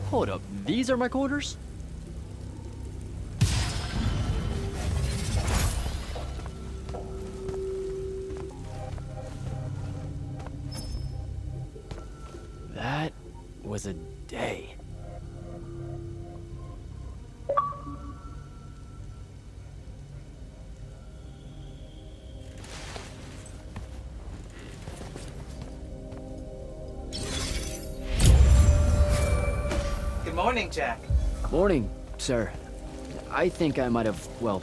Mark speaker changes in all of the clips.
Speaker 1: Hold up, these are my quarters? That was a day.
Speaker 2: Good morning, Jack.
Speaker 1: Morning, sir. I think I might have, well,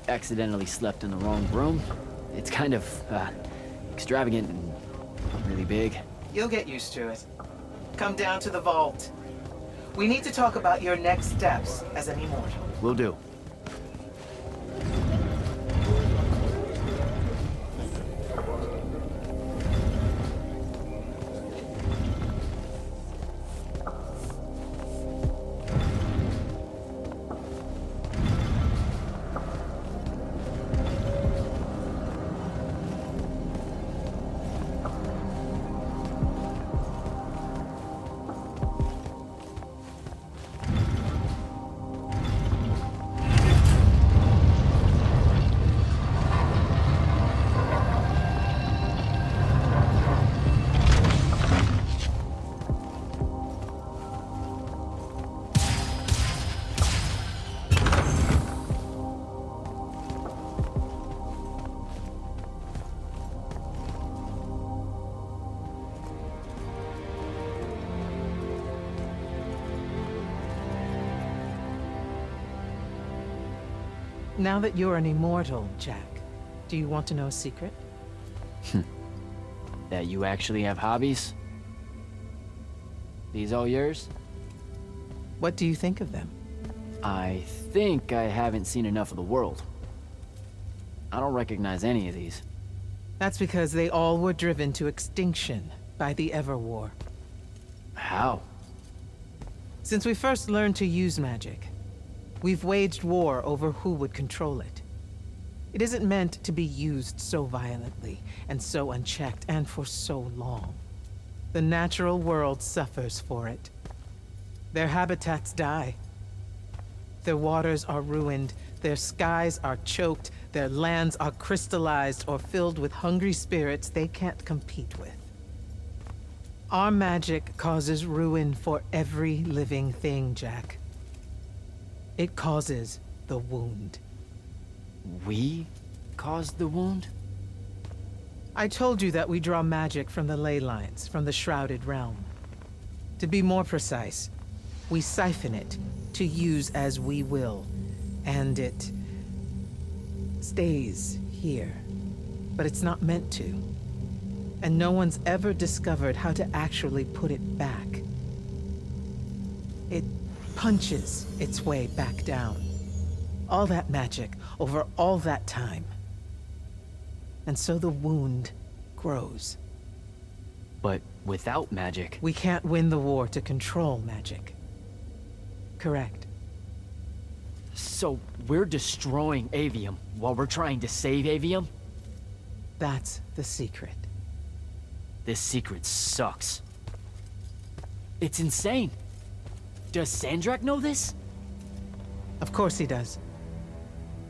Speaker 1: accidentally slept in the wrong room. It's kind of, extravagant and really big.
Speaker 2: You'll get used to it. Come down to the vault. We need to talk about your next steps as an immortal.
Speaker 1: Will do.
Speaker 3: Now that you're an immortal, Jack, do you want to know a secret?
Speaker 1: That you actually have hobbies? These all yours?
Speaker 3: What do you think of them?
Speaker 1: I think I haven't seen enough of the world. I don't recognize any of these.
Speaker 3: That's because they all were driven to extinction by the Everwar.
Speaker 1: How?
Speaker 3: Since we first learned to use magic, we've waged war over who would control it. It isn't meant to be used so violently and so unchecked and for so long. The natural world suffers for it. Their habitats die. Their waters are ruined, their skies are choked, their lands are crystallized or filled with hungry spirits they can't compete with. Our magic causes ruin for every living thing, Jack. It causes the wound.
Speaker 1: We caused the wound?
Speaker 3: I told you that we draw magic from the ley lines, from the Shrouded Realm. To be more precise, we siphon it to use as we will, and it stays here. But it's not meant to. And no one's ever discovered how to actually put it back. It punches its way back down. All that magic over all that time. And so the wound grows.
Speaker 1: But without magic...
Speaker 3: We can't win the war to control magic. Correct.
Speaker 1: So we're destroying Aveum while we're trying to save Aveum?
Speaker 3: That's the secret.
Speaker 1: This secret sucks. It's insane. Does Sandrakk know this?
Speaker 3: Of course he does.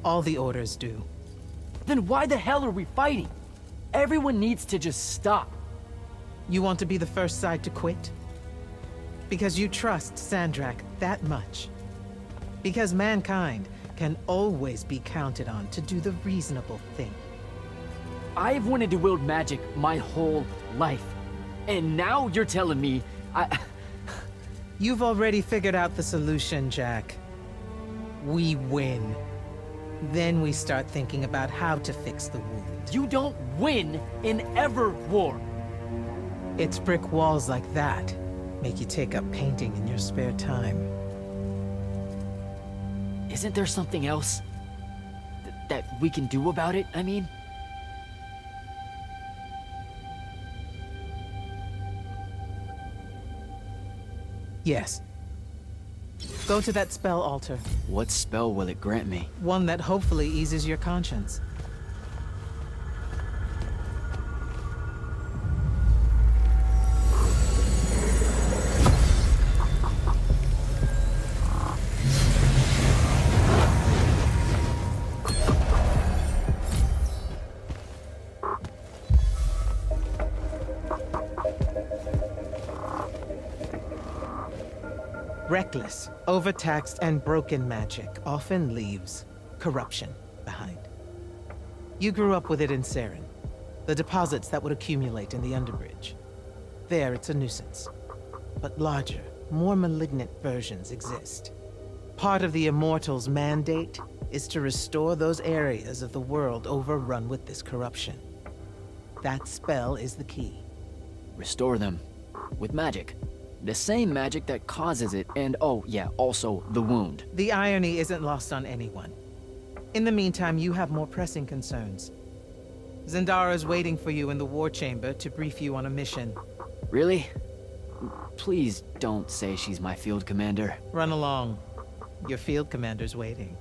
Speaker 3: All the orders do.
Speaker 1: Then why the hell are we fighting? Everyone needs to just stop.
Speaker 3: You want to be the first side to quit? Because you trust Sandrakk that much. Because mankind can always be counted on to do the reasonable thing.
Speaker 1: I've wanted to wield magic my whole life. And now you're telling me
Speaker 3: You've already figured out the solution, Jack. We win. Then we start thinking about how to fix the wound.
Speaker 1: You don't win in ever war.
Speaker 3: It's brick walls like that make you take up painting in your spare time.
Speaker 1: Isn't there something else that we can do about it, I mean?
Speaker 3: Yes. Go to that spell altar.
Speaker 1: What spell will it grant me?
Speaker 3: One that hopefully eases your conscience. Reckless, overtaxed, and broken magic often leaves corruption behind. You grew up with it in Saren, the deposits that would accumulate in the Underbridge. There, it's a nuisance. But larger, more malignant versions exist. Part of the Immortals' mandate is to restore those areas of the world overrun with this corruption. That spell is the key.
Speaker 1: Restore them. With magic. The same magic that causes it, and oh yeah, also the wound.
Speaker 3: The irony isn't lost on anyone. In the meantime, you have more pressing concerns. Zendara's waiting for you in the war chamber to brief you on a mission.
Speaker 1: Really? Please don't say she's my field commander.
Speaker 3: Run along. Your field commander's waiting.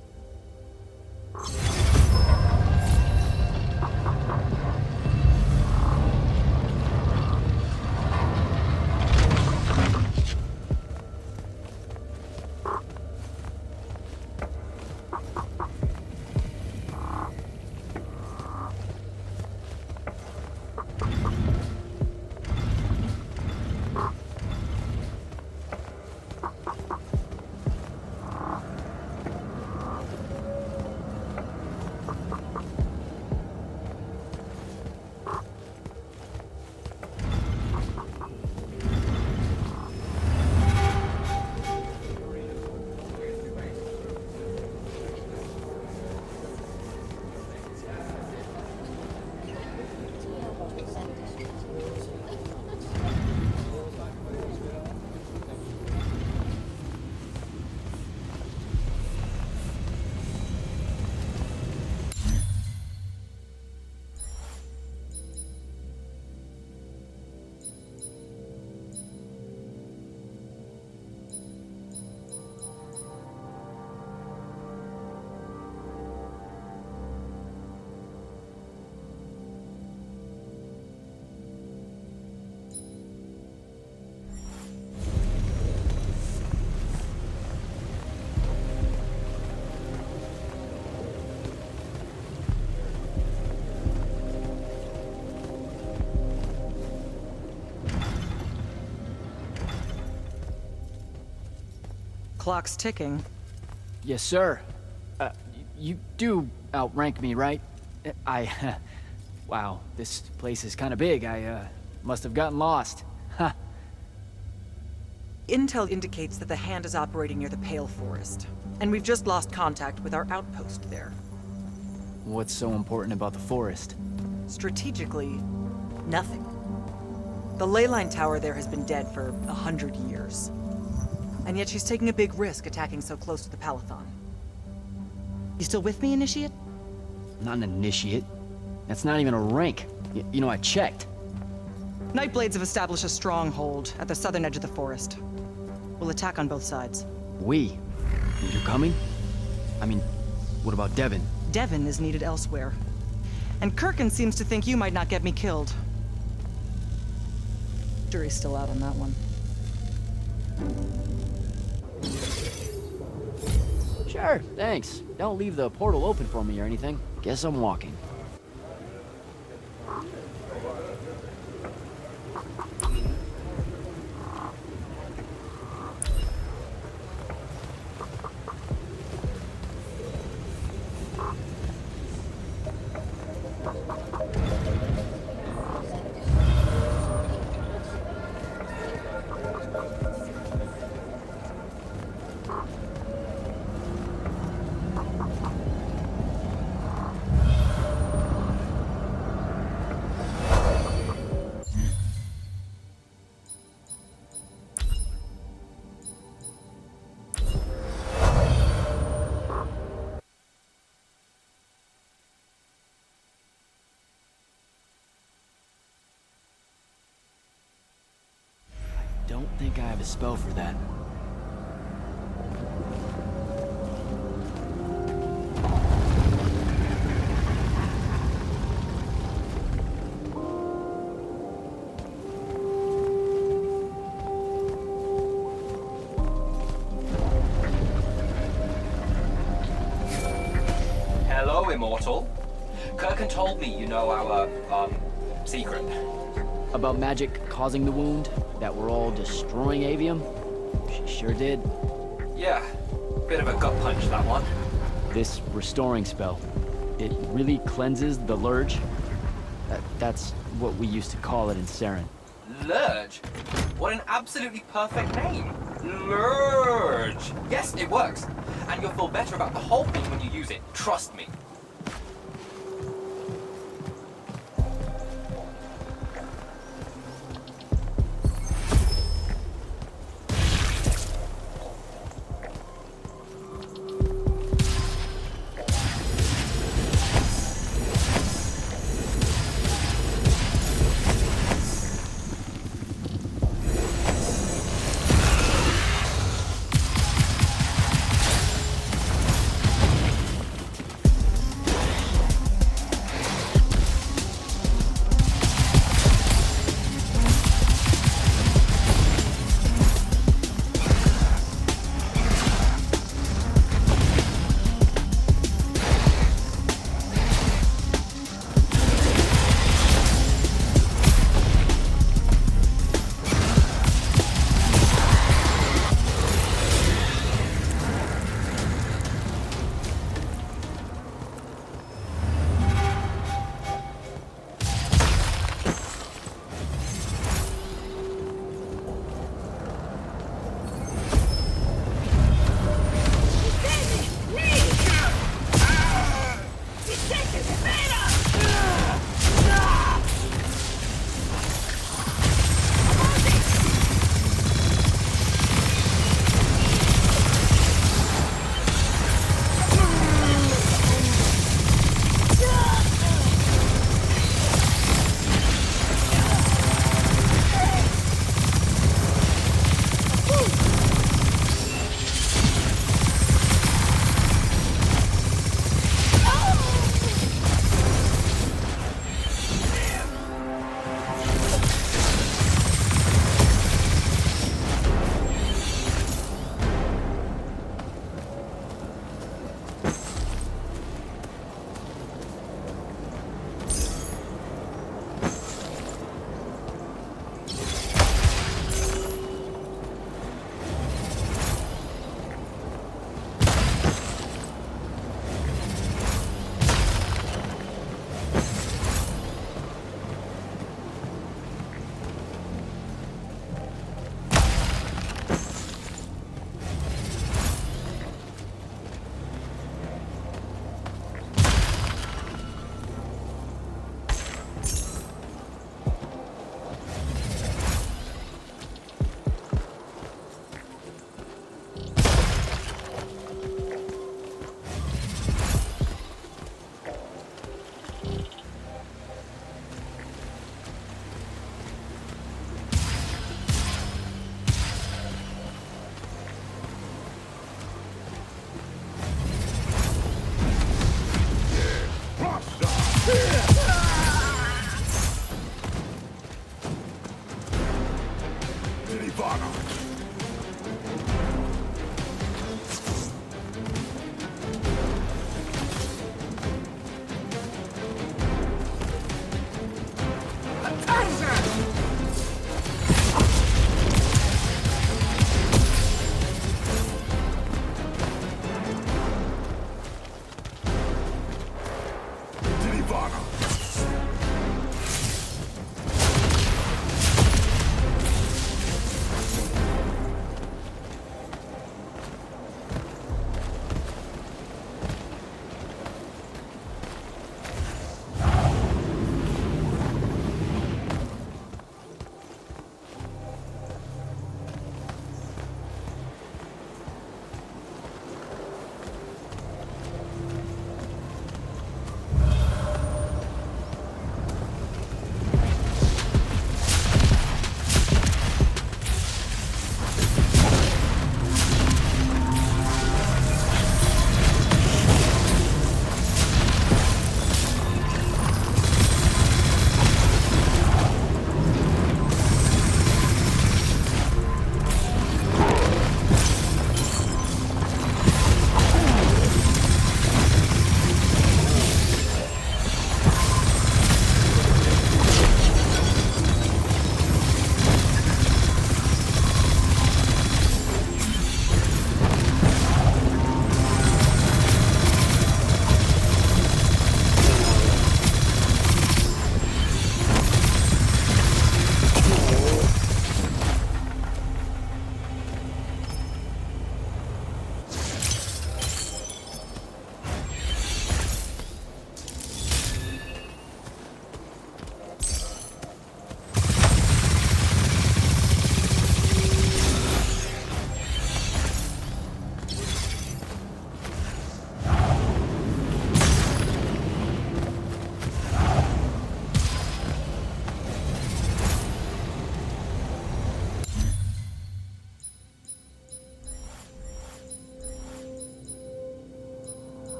Speaker 4: Clock's ticking.
Speaker 1: Yes, sir. You do outrank me, right? Wow, this place is kind of big. I must have gotten lost. Ha.
Speaker 4: Intel indicates that the Hand is operating near the Pale Forest, and we've just lost contact with our outpost there.
Speaker 1: What's so important about the forest?
Speaker 4: Strategically, nothing. The ley line tower there has been dead for 100 years. And yet she's taking a big risk attacking so close to the Palathon. You still with me, Initiate?
Speaker 1: Not an initiate. That's not even a rank. You know, I checked.
Speaker 4: Nightblades have established a stronghold at the southern edge of the forest. We'll attack on both sides.
Speaker 1: We? You're coming? I mean, what about Devin?
Speaker 4: Devin is needed elsewhere. And Kirkin seems to think you might not get me killed. Jury's still out on that one.
Speaker 1: Sure, thanks. Don't leave the portal open for me or anything. Guess I'm walking. Don't think I have a spell for that.
Speaker 5: Hello, Immortal. Kirkin told me you know our, secret.
Speaker 1: About magic causing the wound? That we're all destroying Aveum? She sure did.
Speaker 5: Yeah, bit of a gut punch, that one.
Speaker 1: This restoring spell, it really cleanses the Lurge? That's what we used to call it in Saren.
Speaker 5: Lurge? What an absolutely perfect name. Lurge. Yes, it works. And you'll feel better about the whole thing when you use it. Trust me.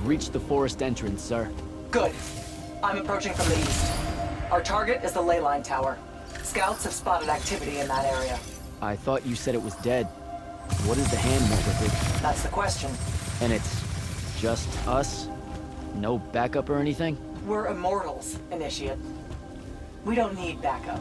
Speaker 1: reached the forest entrance, sir.
Speaker 4: Good. I'm approaching from the east. Our target is the leyline tower. Scouts have spotted activity in that area.
Speaker 1: I thought you said it was dead. What does the hand want with it?
Speaker 4: That's the question.
Speaker 1: And it's just us? No backup or anything?
Speaker 4: We're Immortals, Initiate. We don't need backup.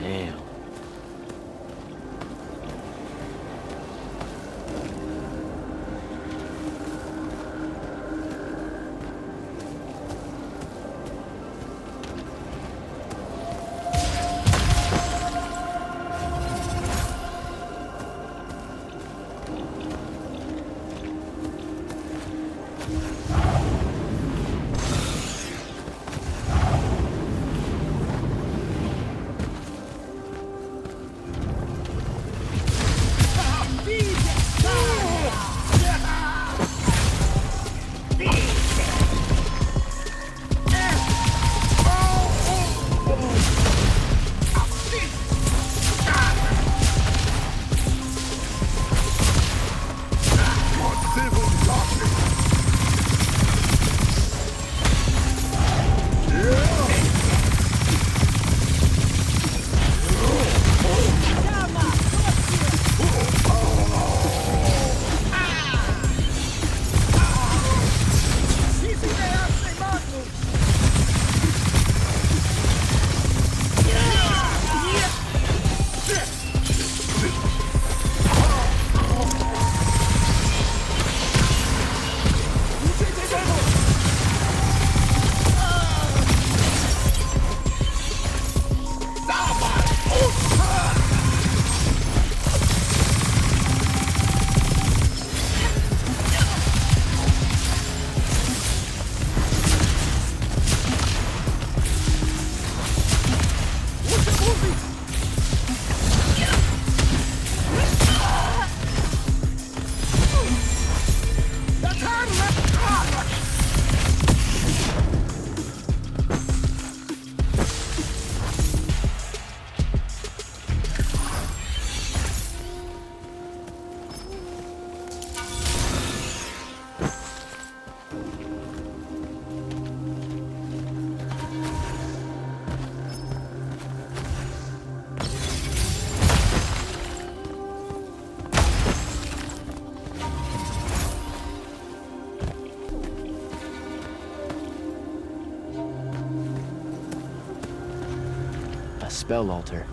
Speaker 1: Damn. Spell altar.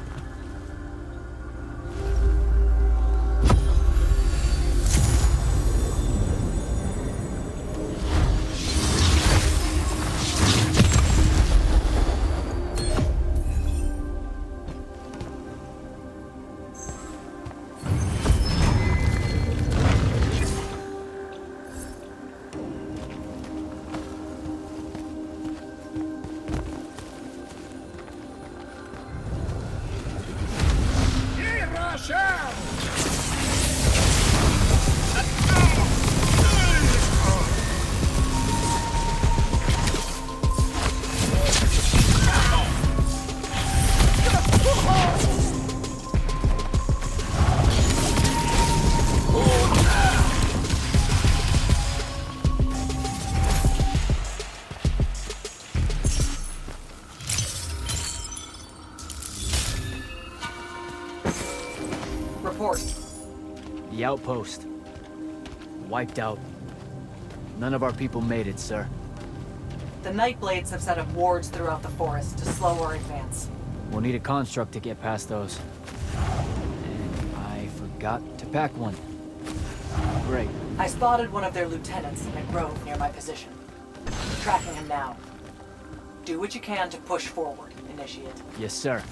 Speaker 4: Report.
Speaker 1: The outpost. Wiped out. None of our people made it, sir.
Speaker 4: The Nightblades have set up wards throughout the forest to slow our advance.
Speaker 1: We'll need a construct to get past those. And I forgot to pack one. Great.
Speaker 4: I spotted one of their lieutenants in a grove near my position. Tracking him now. Do what you can to push forward, Initiate.
Speaker 1: Yes, sir.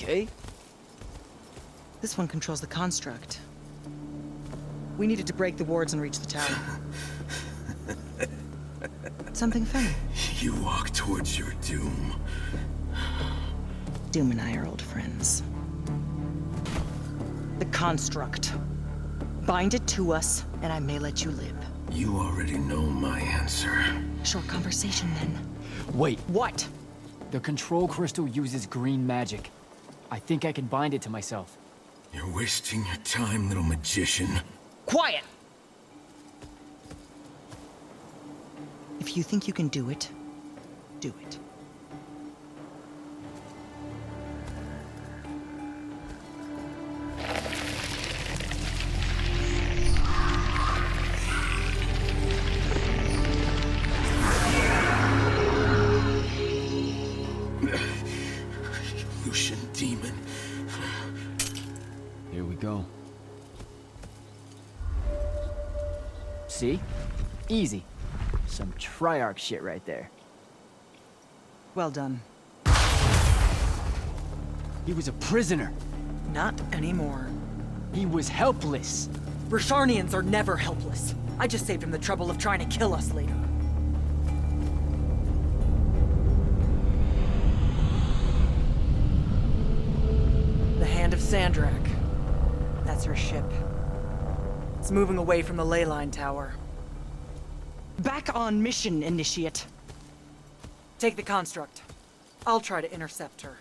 Speaker 1: Okay.
Speaker 4: This one controls the construct. We needed to break the wards and reach the tower. Something funny.
Speaker 6: You walk towards your doom.
Speaker 4: Doom and I are old friends. The construct. Bind it to us, and I may let you live.
Speaker 6: You already know my answer.
Speaker 4: Short conversation, then.
Speaker 1: Wait,
Speaker 4: What?
Speaker 1: the control crystal uses green magic. I think I can bind it to myself.
Speaker 6: You're wasting your time, little magician.
Speaker 4: Quiet! If you think you can do it, do it.
Speaker 6: Lucian demon.
Speaker 1: Here we go. See? Easy. Some Triarch shit right there.
Speaker 4: Well done.
Speaker 1: He was a prisoner.
Speaker 4: Not anymore.
Speaker 1: He was helpless.
Speaker 4: Rasharnians are never helpless. I just saved him the trouble of trying to kill us later. The Hand of Sandrakk. That's her ship. It's moving away from the ley line tower. Back on mission, Initiate. Take the construct. I'll try to intercept her.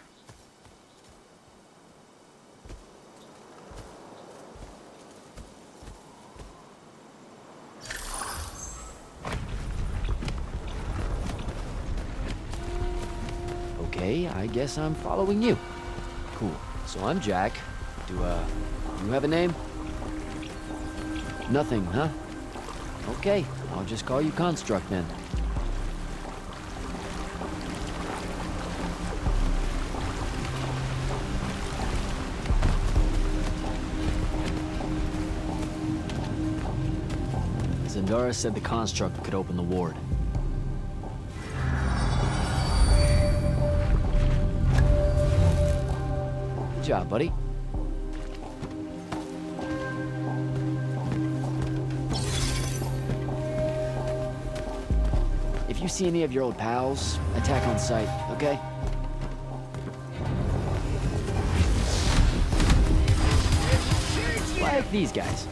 Speaker 1: Okay, I guess I'm following you. Cool. So I'm Jack. Do you have a name? Nothing, huh? Okay, I'll just call you Construct then. Zendara said the Construct could open the ward. Good job, buddy. If you see any of your old pals, attack on sight, okay? Like these guys.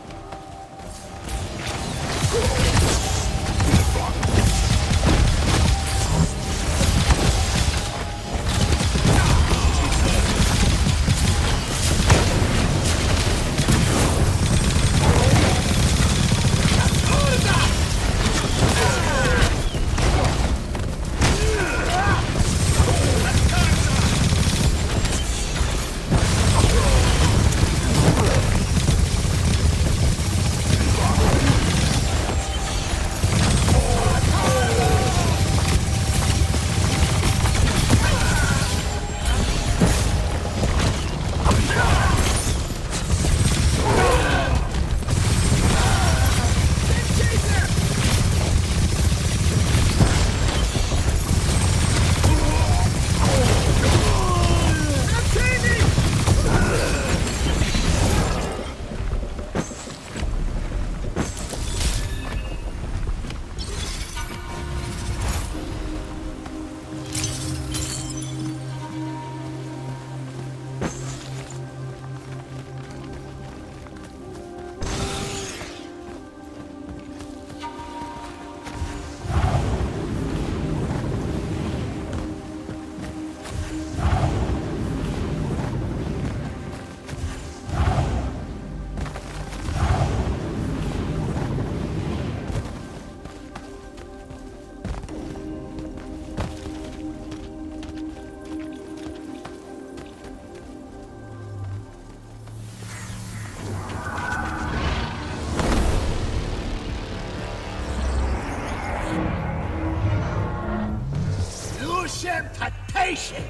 Speaker 6: Temptation!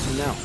Speaker 1: to now.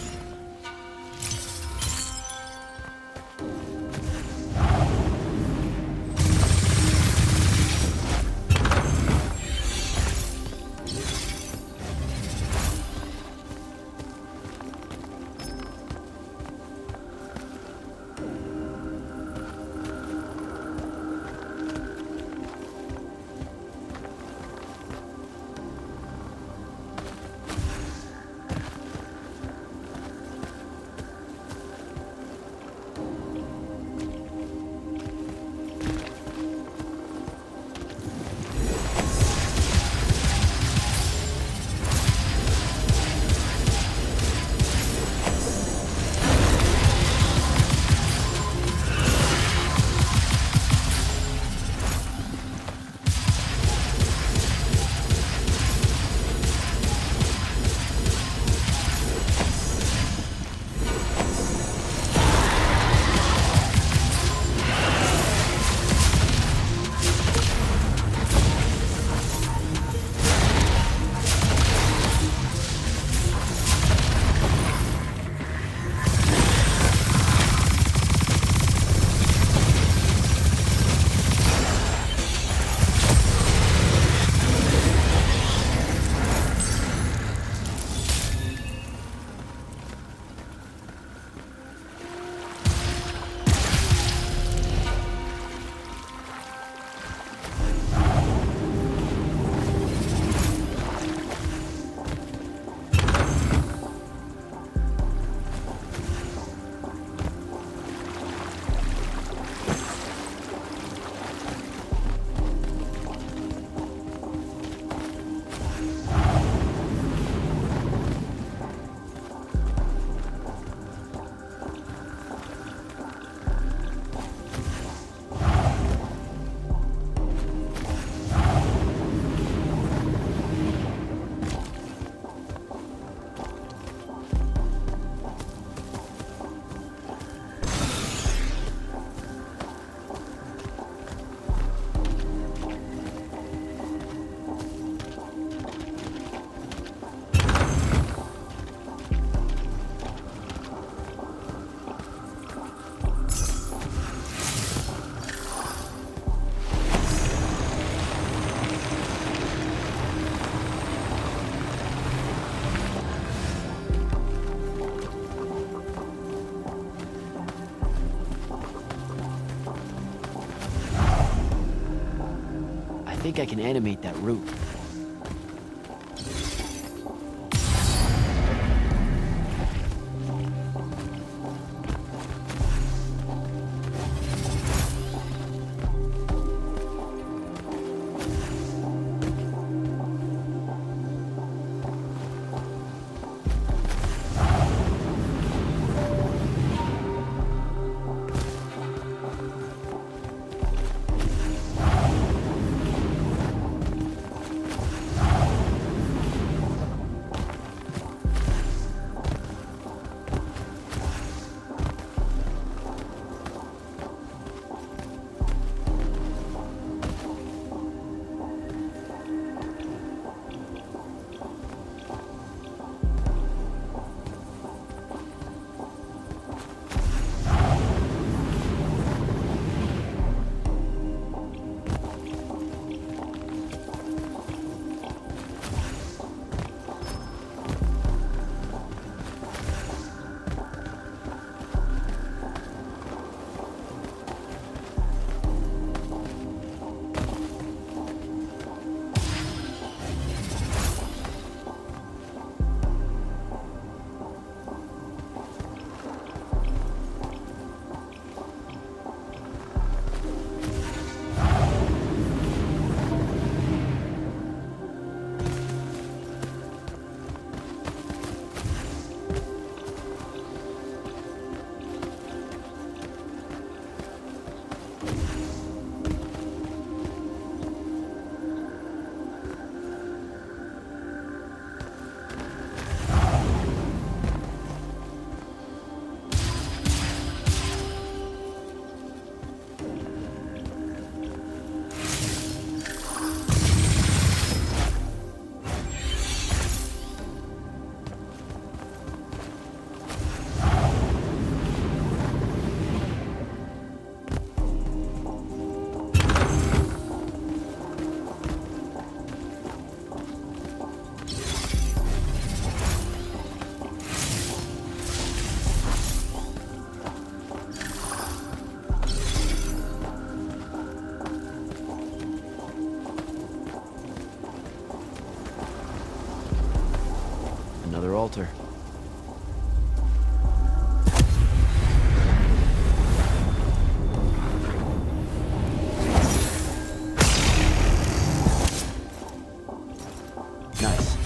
Speaker 1: I think I can animate that root. altar. Nice.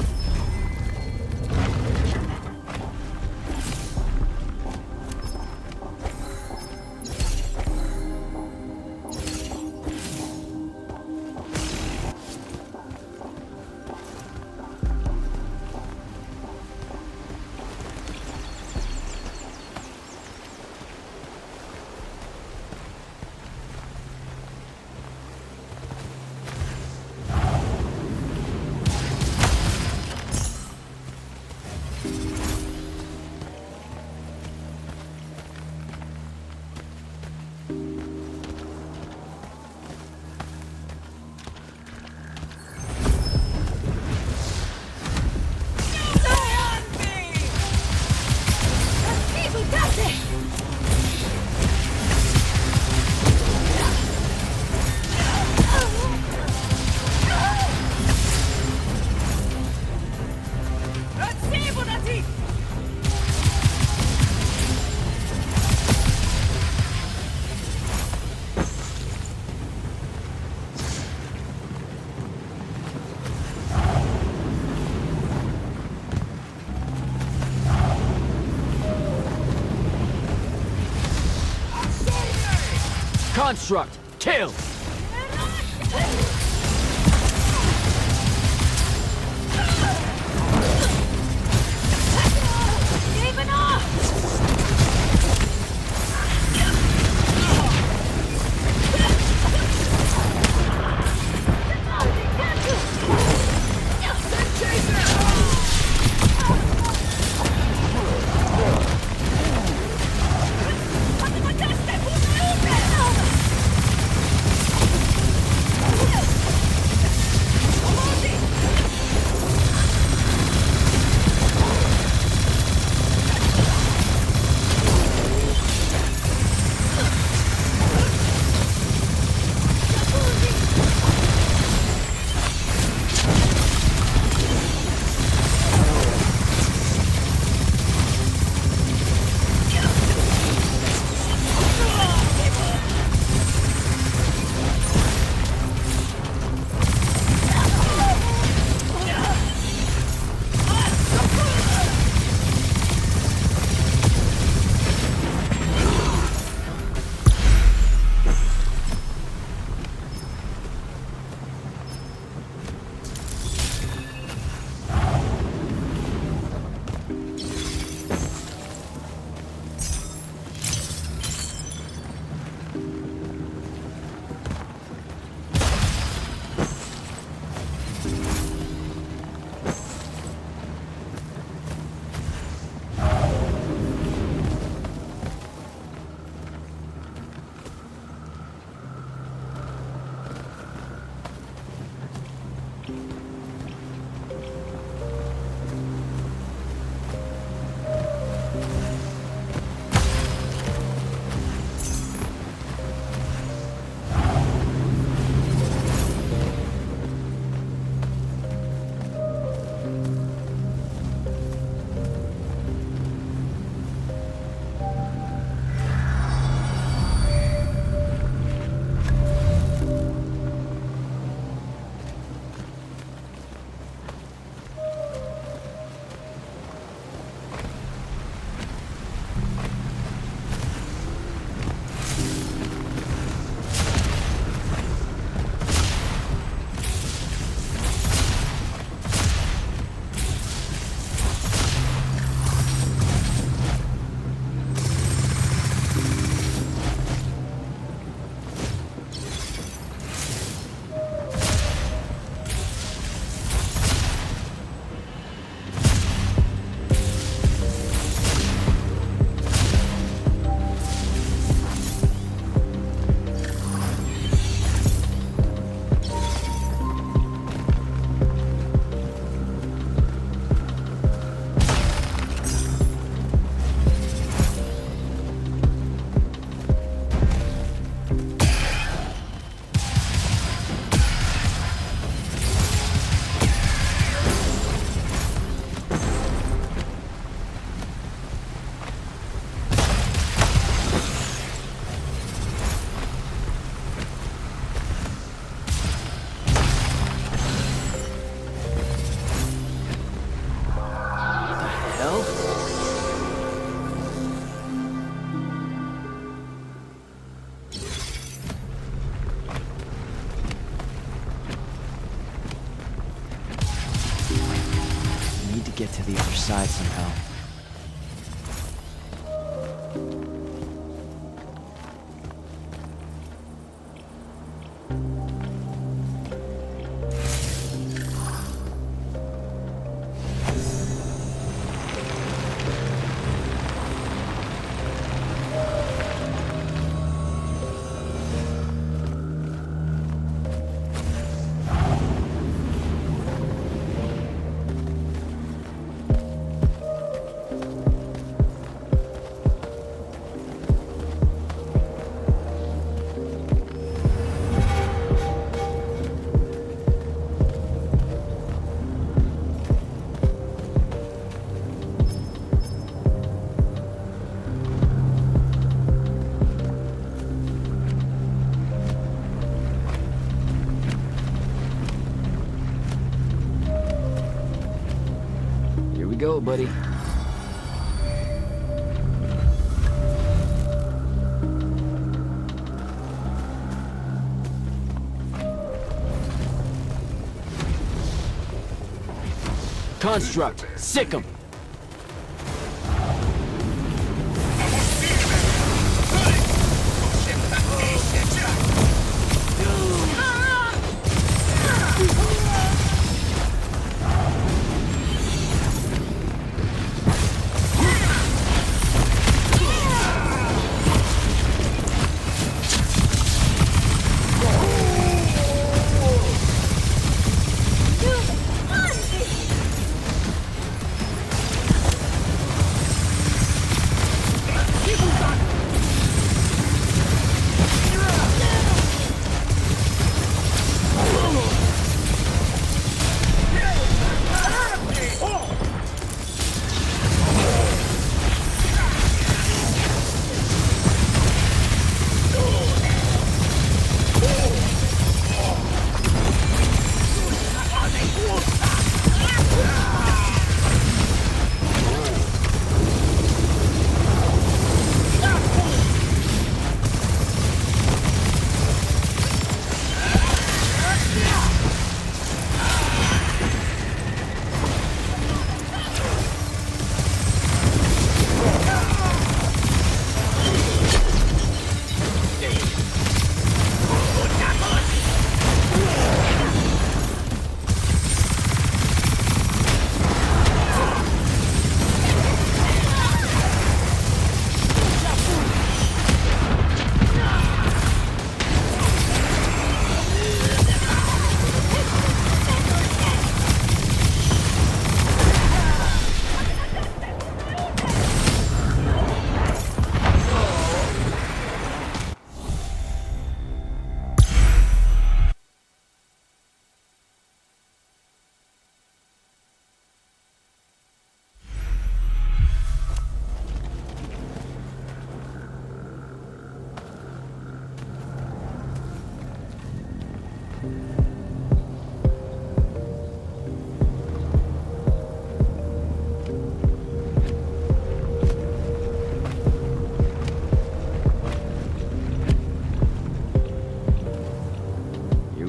Speaker 1: Construct! Kill! to the other side somehow. Go, buddy. Construct, sick 'em.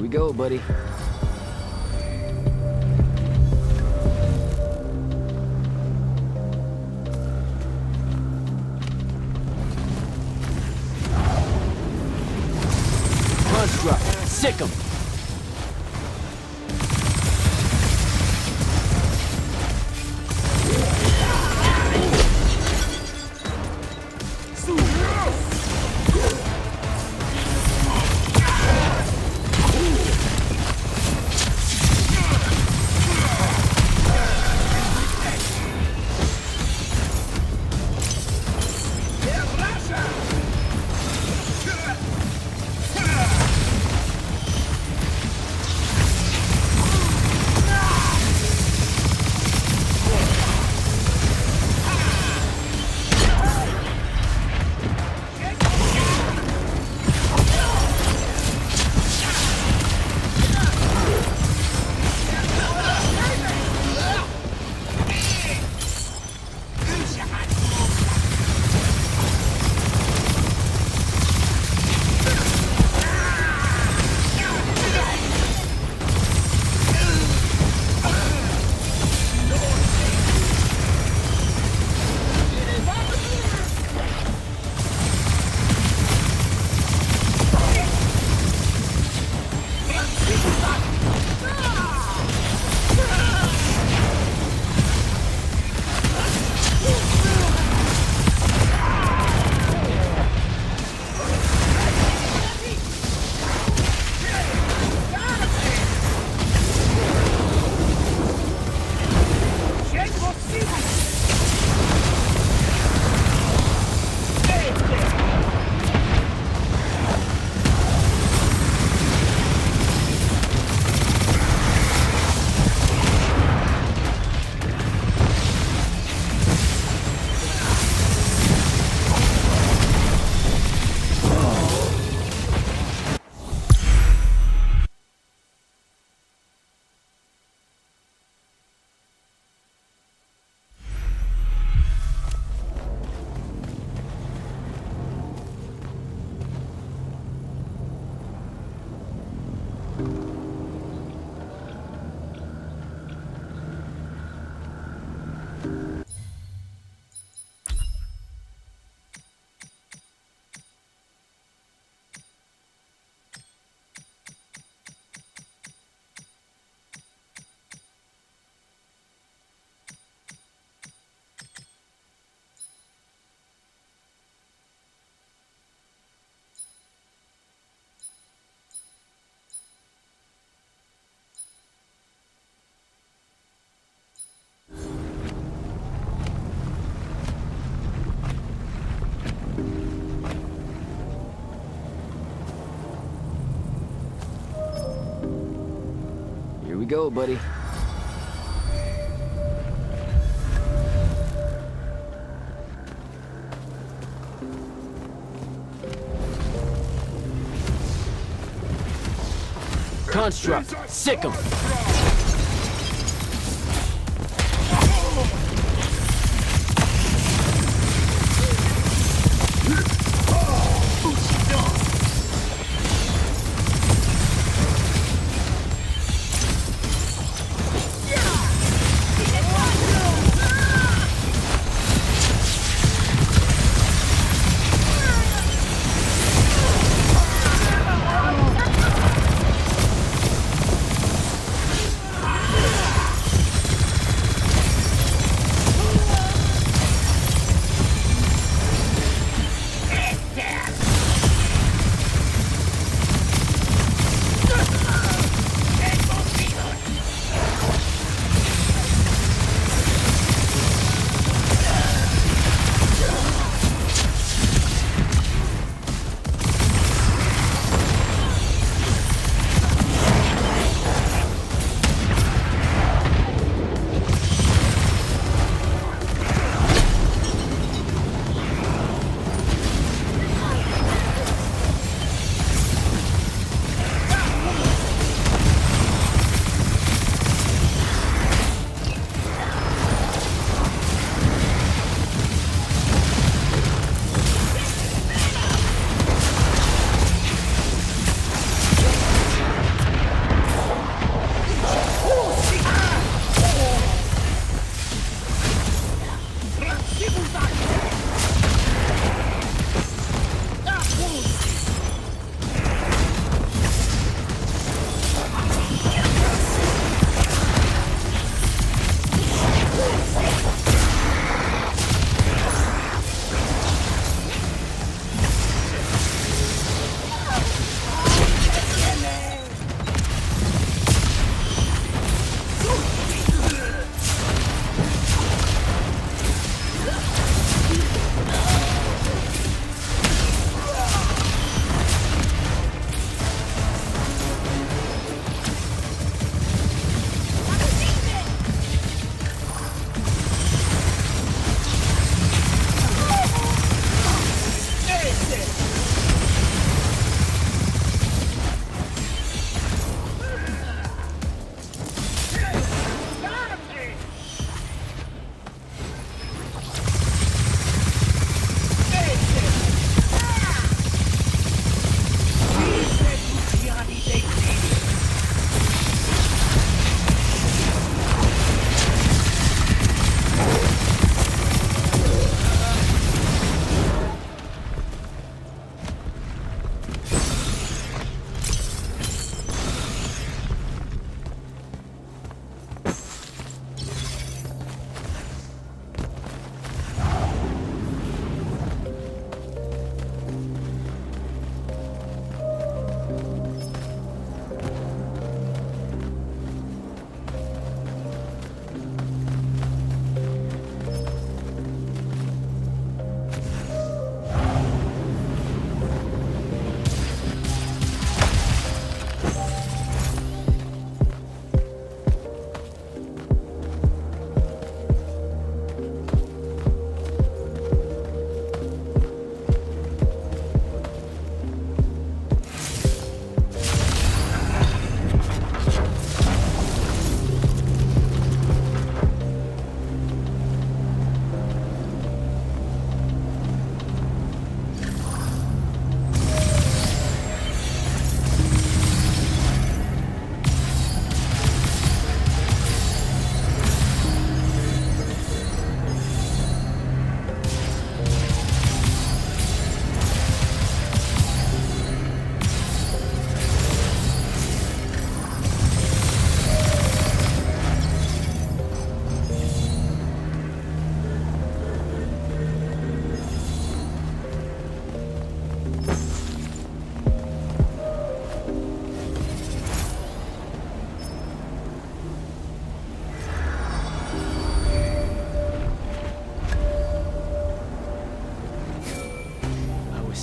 Speaker 1: Go, buddy. Construct, sick 'em. we go, buddy. Construct, sick 'em.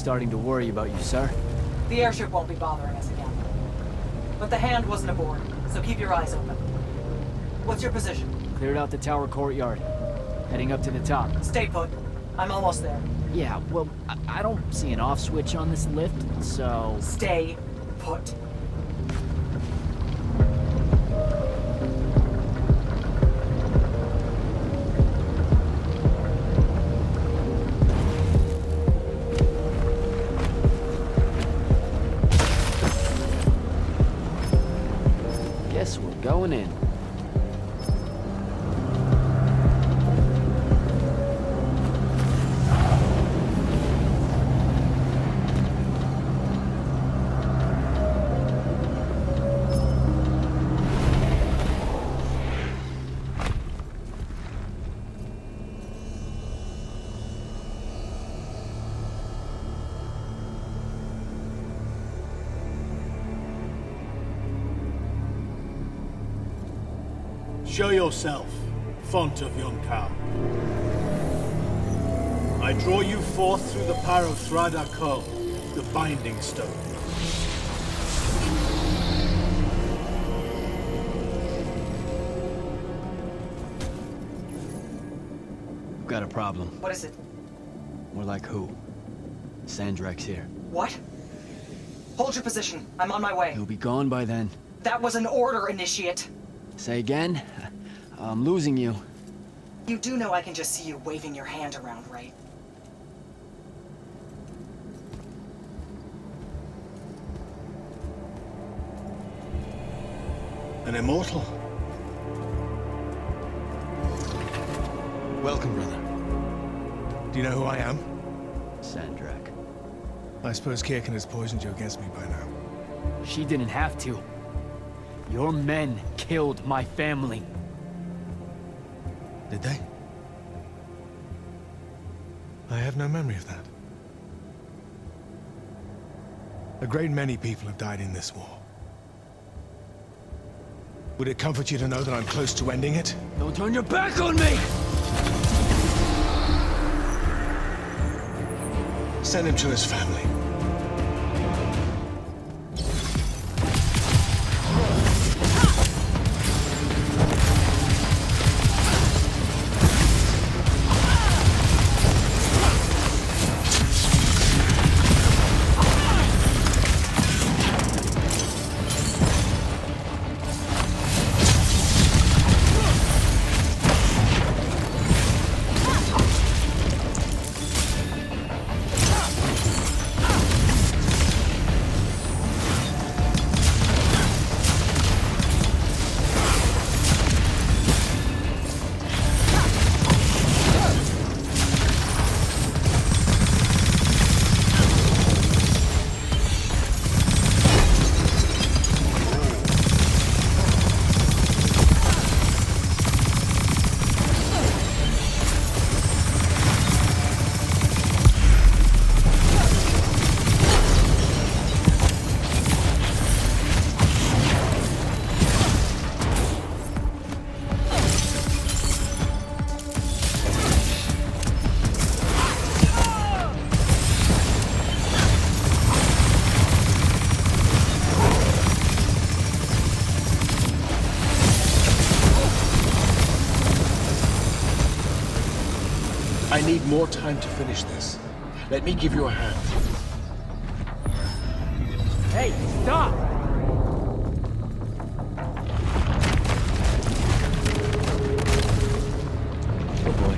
Speaker 1: starting to worry about you, sir.
Speaker 4: The airship won't be bothering us again. But the Hand wasn't aboard, so keep your eyes open. What's your position?
Speaker 1: Cleared out the tower courtyard. Heading up to the top.
Speaker 4: Stay put. I'm almost there.
Speaker 1: Yeah, well, I don't see an off switch on this lift, so...
Speaker 4: Stay put.
Speaker 1: Guess we're going in.
Speaker 7: Show yourself, font of Yonkou. I draw you forth through the power of Thradakko, the Binding Stone.
Speaker 1: We've got a problem.
Speaker 4: What is it?
Speaker 1: More like who? Sandrakk's here.
Speaker 4: What? Hold your position. I'm on my way.
Speaker 1: He'll be gone by then.
Speaker 4: That was an order, Initiate.
Speaker 1: Say again? I'm losing you.
Speaker 4: You do know I can just see you waving your hand around, right?
Speaker 7: An immortal?
Speaker 8: Welcome, brother. Do you know who I am?
Speaker 1: Sandrakk.
Speaker 8: I suppose Kirkin has poisoned you against me by now.
Speaker 1: She didn't have to. Your men killed my family.
Speaker 8: Did they? I have no memory of that. A great many people have died in this war. Would it comfort you to know that I'm close to ending it?
Speaker 1: Don't turn your back on me!
Speaker 8: Send him to his family.
Speaker 6: I need more time to finish this. Let me give you a hand.
Speaker 1: Hey, stop! Oh boy.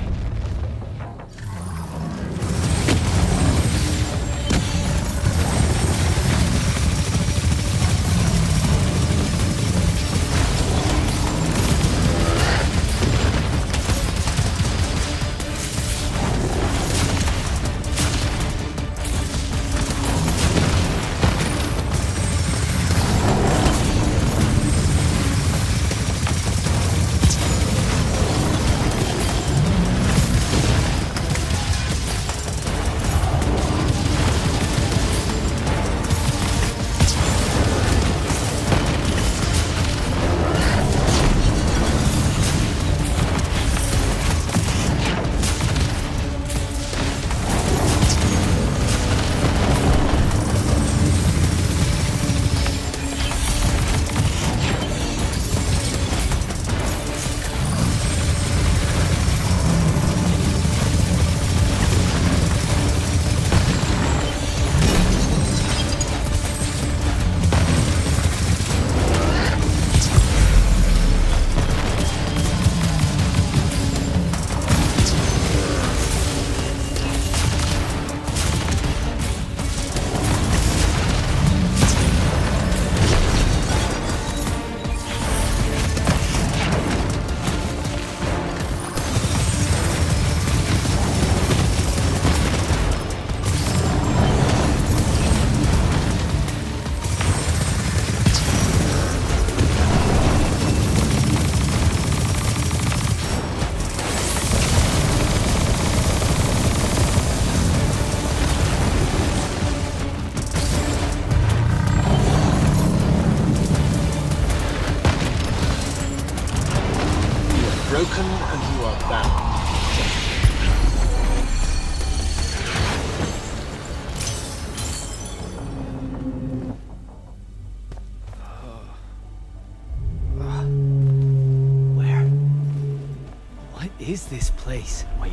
Speaker 1: place. Wait,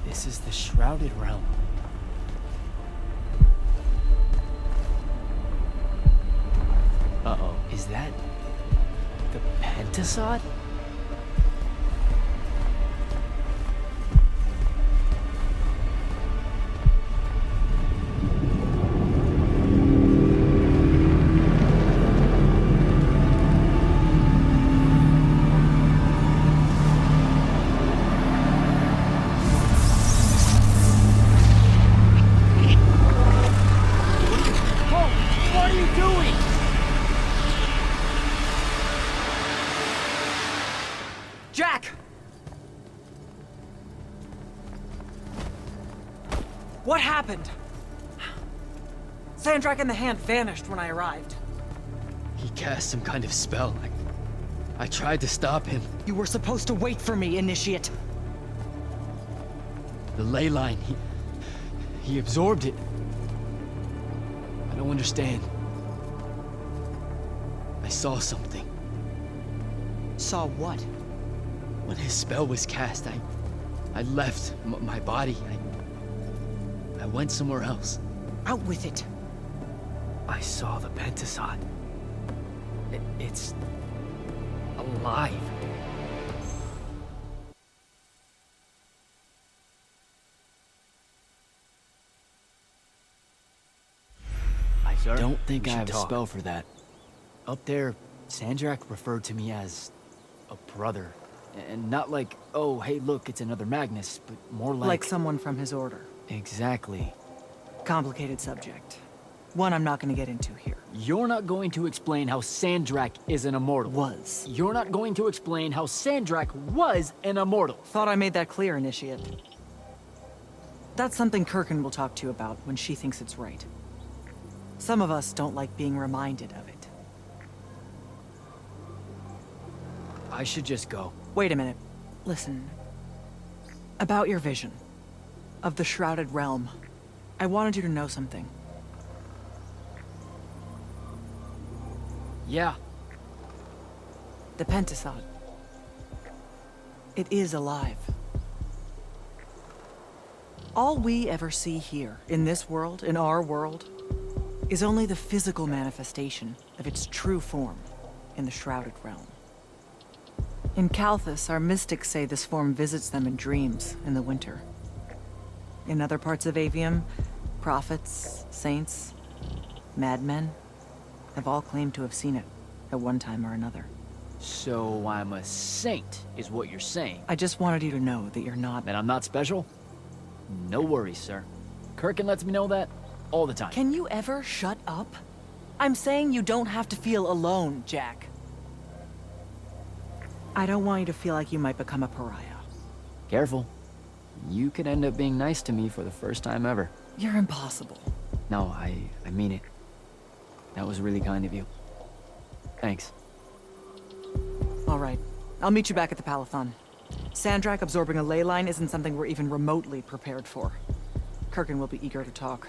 Speaker 1: this is the Shrouded Realm. Uh-oh, is that the Pentasod?
Speaker 4: Jack! What happened? Sandrakk and the Hand vanished when I arrived.
Speaker 1: He cast some kind of spell. I tried to stop him.
Speaker 4: You were supposed to wait for me, Initiate.
Speaker 1: The ley line, he absorbed it. I don't understand. I saw something.
Speaker 4: Saw what?
Speaker 1: When his spell was cast, I left my body. I went somewhere else.
Speaker 4: Out with it.
Speaker 1: I saw the Pentasod. It's alive. I don't think I have a spell for that. Up there, Sandrakk referred to me as a brother. And not like, oh, hey, look, it's another Magnus, but more like...
Speaker 4: Like someone from his order.
Speaker 1: Exactly.
Speaker 4: Complicated subject. One I'm not going to get into here.
Speaker 1: You're not going to explain how Sandrakk is an immortal.
Speaker 4: Was.
Speaker 1: You're not going to explain how Sandrakk was an immortal.
Speaker 4: Thought I made that clear, Initiate. That's something Kirkin will talk to you about when she thinks it's right. Some of us don't like being reminded of it.
Speaker 1: I should just go.
Speaker 4: Wait a minute. Listen. About your vision of the Shrouded Realm, I wanted you to know something.
Speaker 1: Yeah.
Speaker 4: The Pentasod. It is alive. All we ever see here, in this world, in our world, is only the physical manifestation of its true form in the Shrouded Realm. In Kalthus, our mystics say this form visits them in dreams in the winter. In other parts of Aveum, prophets, saints, madmen have all claimed to have seen it at one time or another.
Speaker 1: So I'm a saint, is what you're saying.
Speaker 4: I just wanted you to know that you're not...
Speaker 1: And I'm not special? No worries, sir. Kirkin lets me know that all the time.
Speaker 4: Can you ever shut up? I'm saying you don't have to feel alone, Jack. I don't want you to feel like you might become a pariah.
Speaker 1: Careful. You could end up being nice to me for the first time ever.
Speaker 4: You're impossible.
Speaker 1: No, I mean it. That was really kind of you. Thanks.
Speaker 4: All right. I'll meet you back at the Palathon. Sandrakk absorbing a ley line isn't something we're even remotely prepared for. Kirkin will be eager to talk.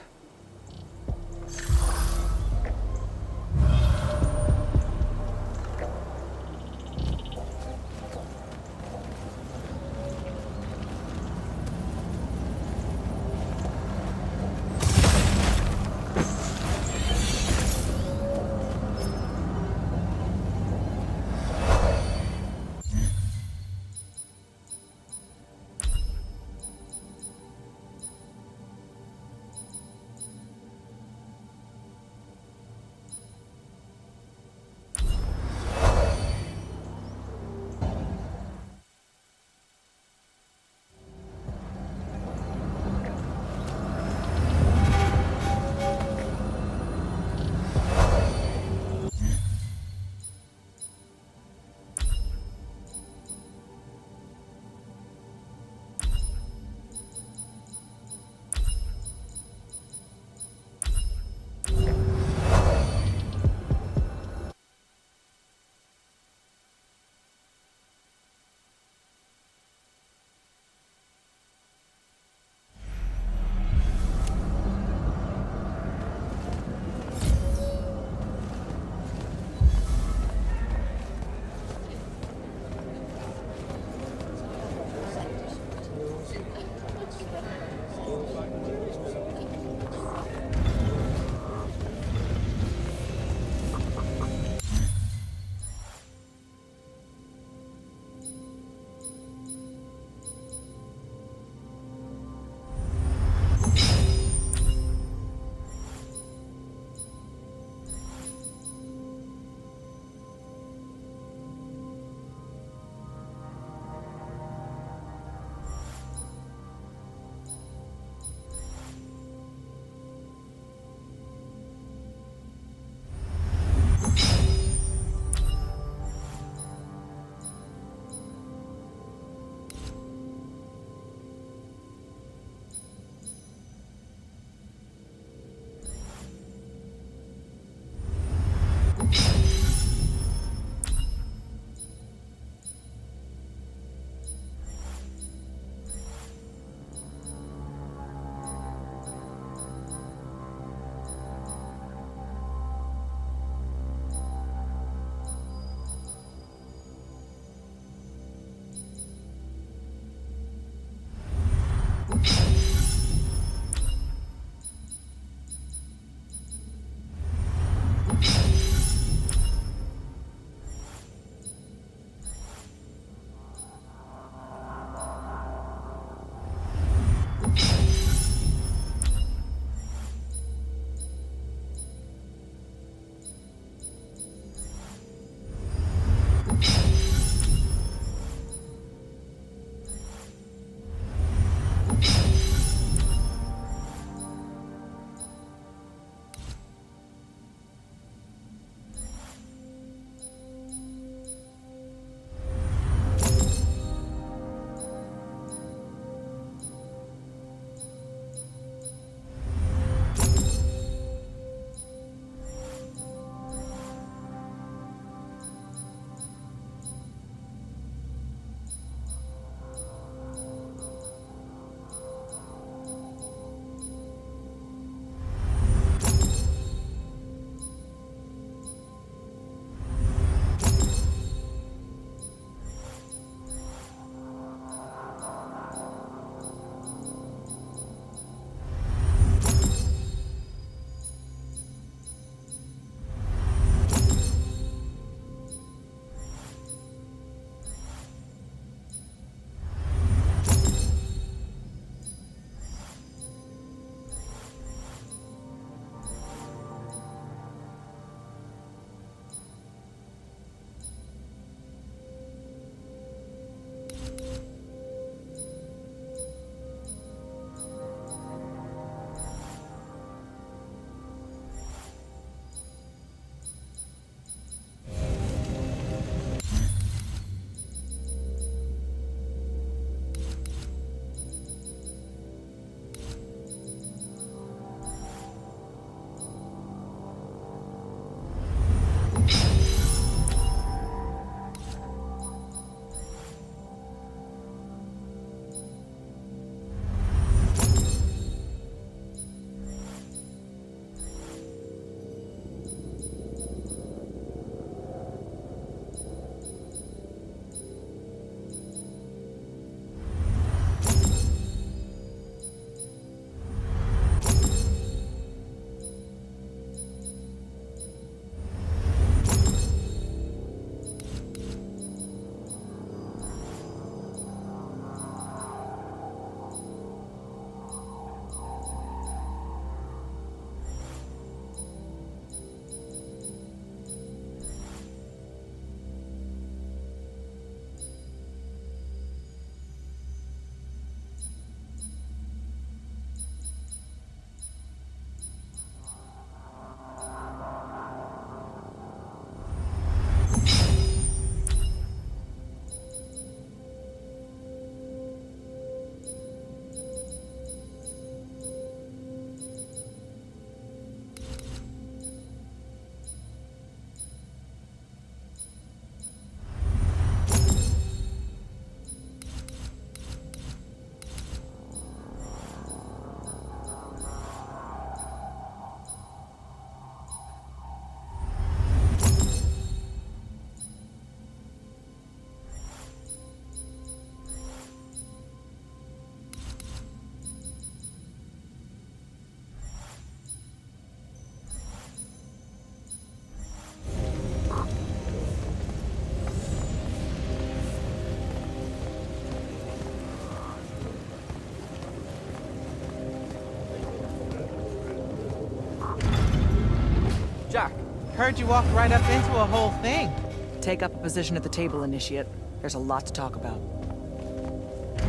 Speaker 5: Jack.
Speaker 3: Heard you walked right up into a whole thing.
Speaker 4: Take up a position at the table, Initiate. There's a lot to talk about.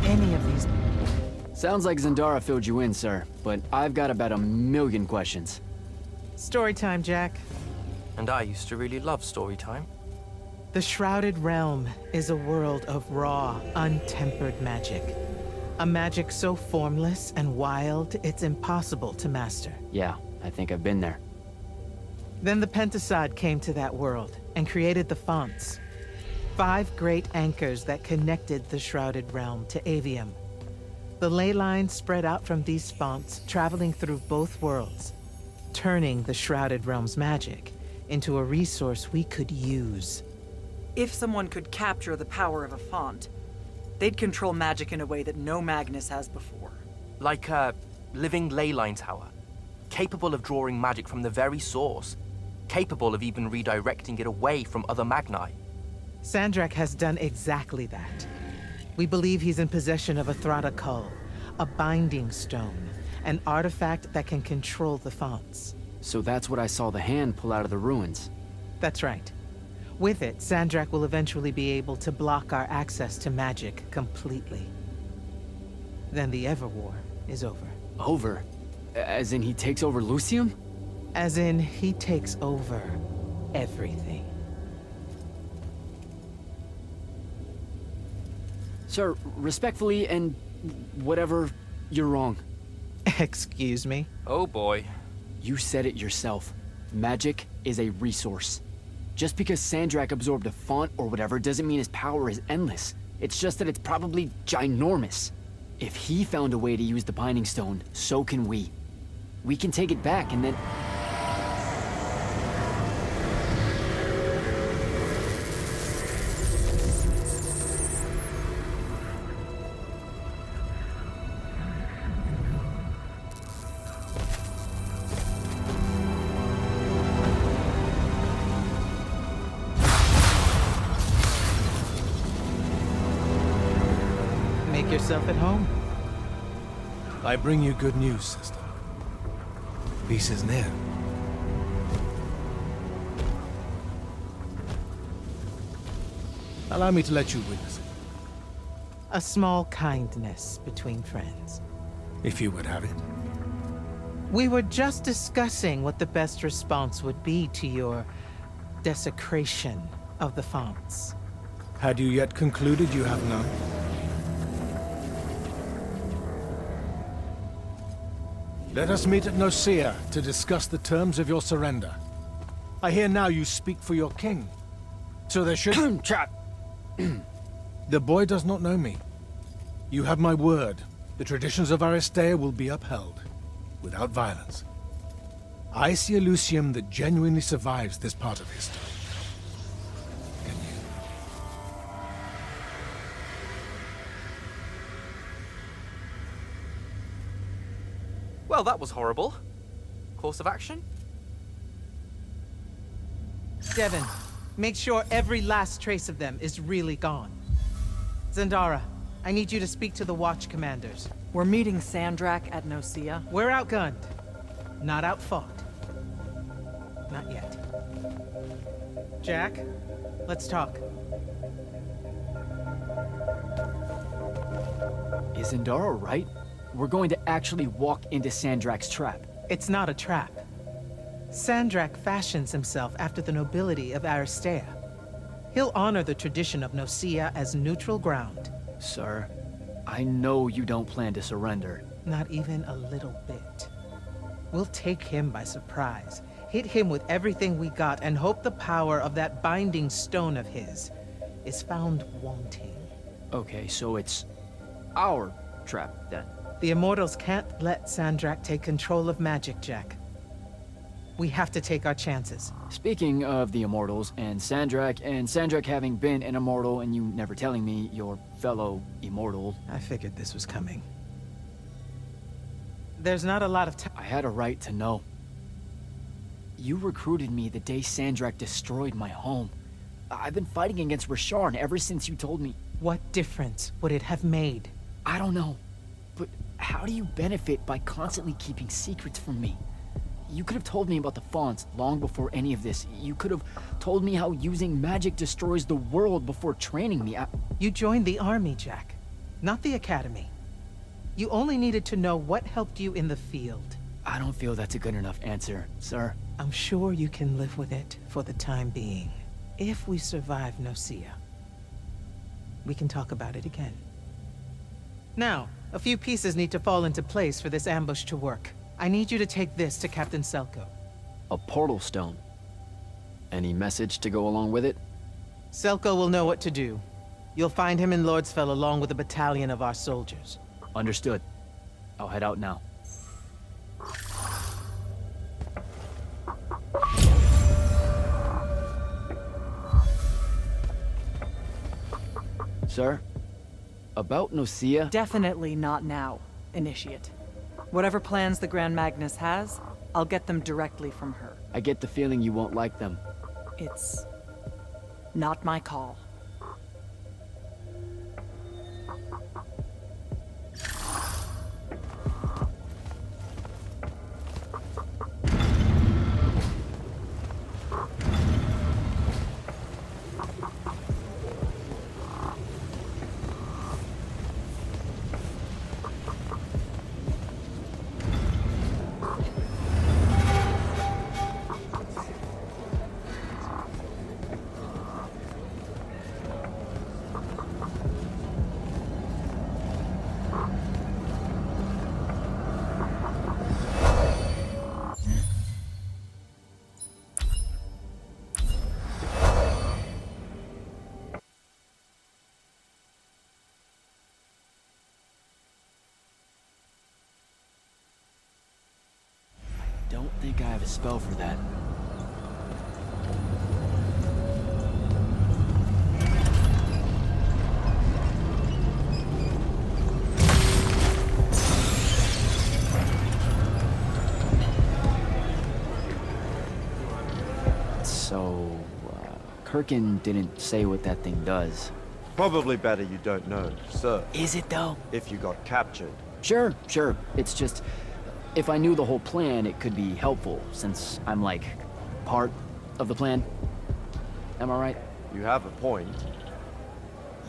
Speaker 3: Any of these...
Speaker 1: Sounds like Zendara filled you in, sir, but I've got about 1,000,000 questions.
Speaker 3: Story time, Jack.
Speaker 9: And I used to really love story time.
Speaker 3: The Shrouded Realm is a world of raw, untempered magic. A magic so formless and wild, it's impossible to master.
Speaker 1: Yeah, I think I've been there.
Speaker 3: Then the Pentasod came to that world and created the fonts. 5 great anchors that connected the Shrouded Realm to Aveum. The ley lines spread out from these fonts, traveling through both worlds, turning the Shrouded Realm's magic into a resource we could use.
Speaker 4: If someone could capture the power of a font, they'd control magic in a way that no Magnus has before.
Speaker 9: Like a living leyline tower, capable of drawing magic from the very source, capable of even redirecting it away from other Magni.
Speaker 3: Sandrakk has done exactly that. We believe he's in possession of a Thrada Cull, a binding stone, an artifact that can control the fonts.
Speaker 1: So that's what I saw the hand pull out of the ruins.
Speaker 3: That's right. With it, Sandrakk will eventually be able to block our access to magic completely. Then the Everwar is over.
Speaker 1: Over? As in he takes over Lucium?
Speaker 3: As in, he takes over everything.
Speaker 1: Sir, respectfully and whatever, you're wrong.
Speaker 3: Excuse me?
Speaker 9: Oh boy.
Speaker 1: You said it yourself. Magic is a resource. Just because Sandrakk absorbed a font or whatever doesn't mean his power is endless. It's just that it's probably ginormous. If he found a way to use the Binding Stone, so can we. We can take it back and then...
Speaker 3: Make yourself at home.
Speaker 8: I bring you good news, sister. Peace is near. Allow me to let you witness it,
Speaker 3: A small kindness between friends.
Speaker 8: if you would have it.
Speaker 3: We were just discussing what the best response would be to your desecration of the fonts.
Speaker 8: Had you yet concluded you have none? Let us meet at Nocea to discuss the terms of your surrender. I hear now you speak for your king. So there should...
Speaker 1: Trap!
Speaker 8: The boy does not know me. You have my word. The traditions of Aristea will be upheld, without violence. I see a Lucium that genuinely survives this part of history. Can you?
Speaker 9: Well, that was horrible. Course of action?
Speaker 3: Devin, make sure every last trace of them is really gone. Zendara, I need you to speak to the Watch Commanders.
Speaker 4: We're meeting Sandrakk at Nocea.
Speaker 3: We're outgunned, not outfought. Not yet. Jack, let's talk.
Speaker 1: Is Zendara right? We're going to actually walk into Sandrakk's trap.
Speaker 3: It's not a trap. Sandrakk fashions himself after the nobility of Aristea. He'll honor the tradition of Nocea as neutral ground.
Speaker 1: Sir, I know you don't plan to surrender.
Speaker 3: Not even a little bit. We'll take him by surprise, hit him with everything we got, and hope the power of that binding stone of his is found wanting.
Speaker 1: Okay, so it's our trap, then.
Speaker 3: The Immortals can't let Sandrakk take control of magic, Jack. We have to take our chances.
Speaker 1: Speaking of the Immortals and Sandrakk having been an Immortal and you never telling me your fellow Immortal...
Speaker 3: I figured this was coming. There's not a lot of time.
Speaker 1: I had a right to know. You recruited me the day Sandrakk destroyed my home. I've been fighting against Rasharn ever since you told me.
Speaker 3: What difference would it have made?
Speaker 1: I don't know. But how do you benefit by constantly keeping secrets from me? You could have told me about the fonts long before any of this. You could have told me how using magic destroys the world before training me.
Speaker 3: You joined the army, Jack, not the academy. You only needed to know what helped you in the field.
Speaker 1: I don't feel that's a good enough answer, sir.
Speaker 3: I'm sure you can live with it for the time being. If we survive Nocea, we can talk about it again. Now, a few pieces need to fall into place for this ambush to work. I need you to take this to Captain Selko.
Speaker 1: A portal stone. Any message to go along with it?
Speaker 3: Selko will know what to do. You'll find him in Lordsfell along with a battalion of our soldiers.
Speaker 1: Understood. I'll head out now. Sir? About Nocea?
Speaker 4: Definitely not now, Initiate. Whatever plans the Grand Magnus has, I'll get them directly from her.
Speaker 1: I get the feeling you won't like them.
Speaker 4: It's not my call.
Speaker 1: Don't think I have a spell for that. So, Kirkin didn't say what that thing does.
Speaker 10: Probably better you don't know, sir.
Speaker 1: Is it though?
Speaker 10: If you got captured.
Speaker 1: Sure. It's just, if I knew the whole plan, it could be helpful, since I'm like, part of the plan. Am I right?
Speaker 10: You have a point.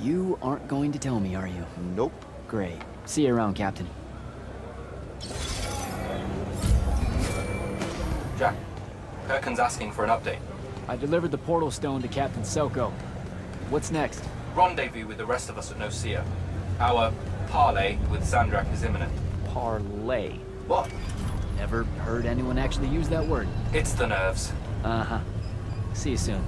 Speaker 1: You aren't going to tell me, are you?
Speaker 10: Nope.
Speaker 1: Great. See you around, Captain.
Speaker 5: Jack, Kirkin's asking for an update.
Speaker 1: I delivered the portal stone to Captain Selko. What's next?
Speaker 5: Rendezvous with the rest of us at Nocea. Our parley with Sandrakk is imminent.
Speaker 1: Parlay.
Speaker 5: What?
Speaker 1: Never heard anyone actually use that word.
Speaker 5: It's the nerves.
Speaker 1: Uh-huh. See you soon.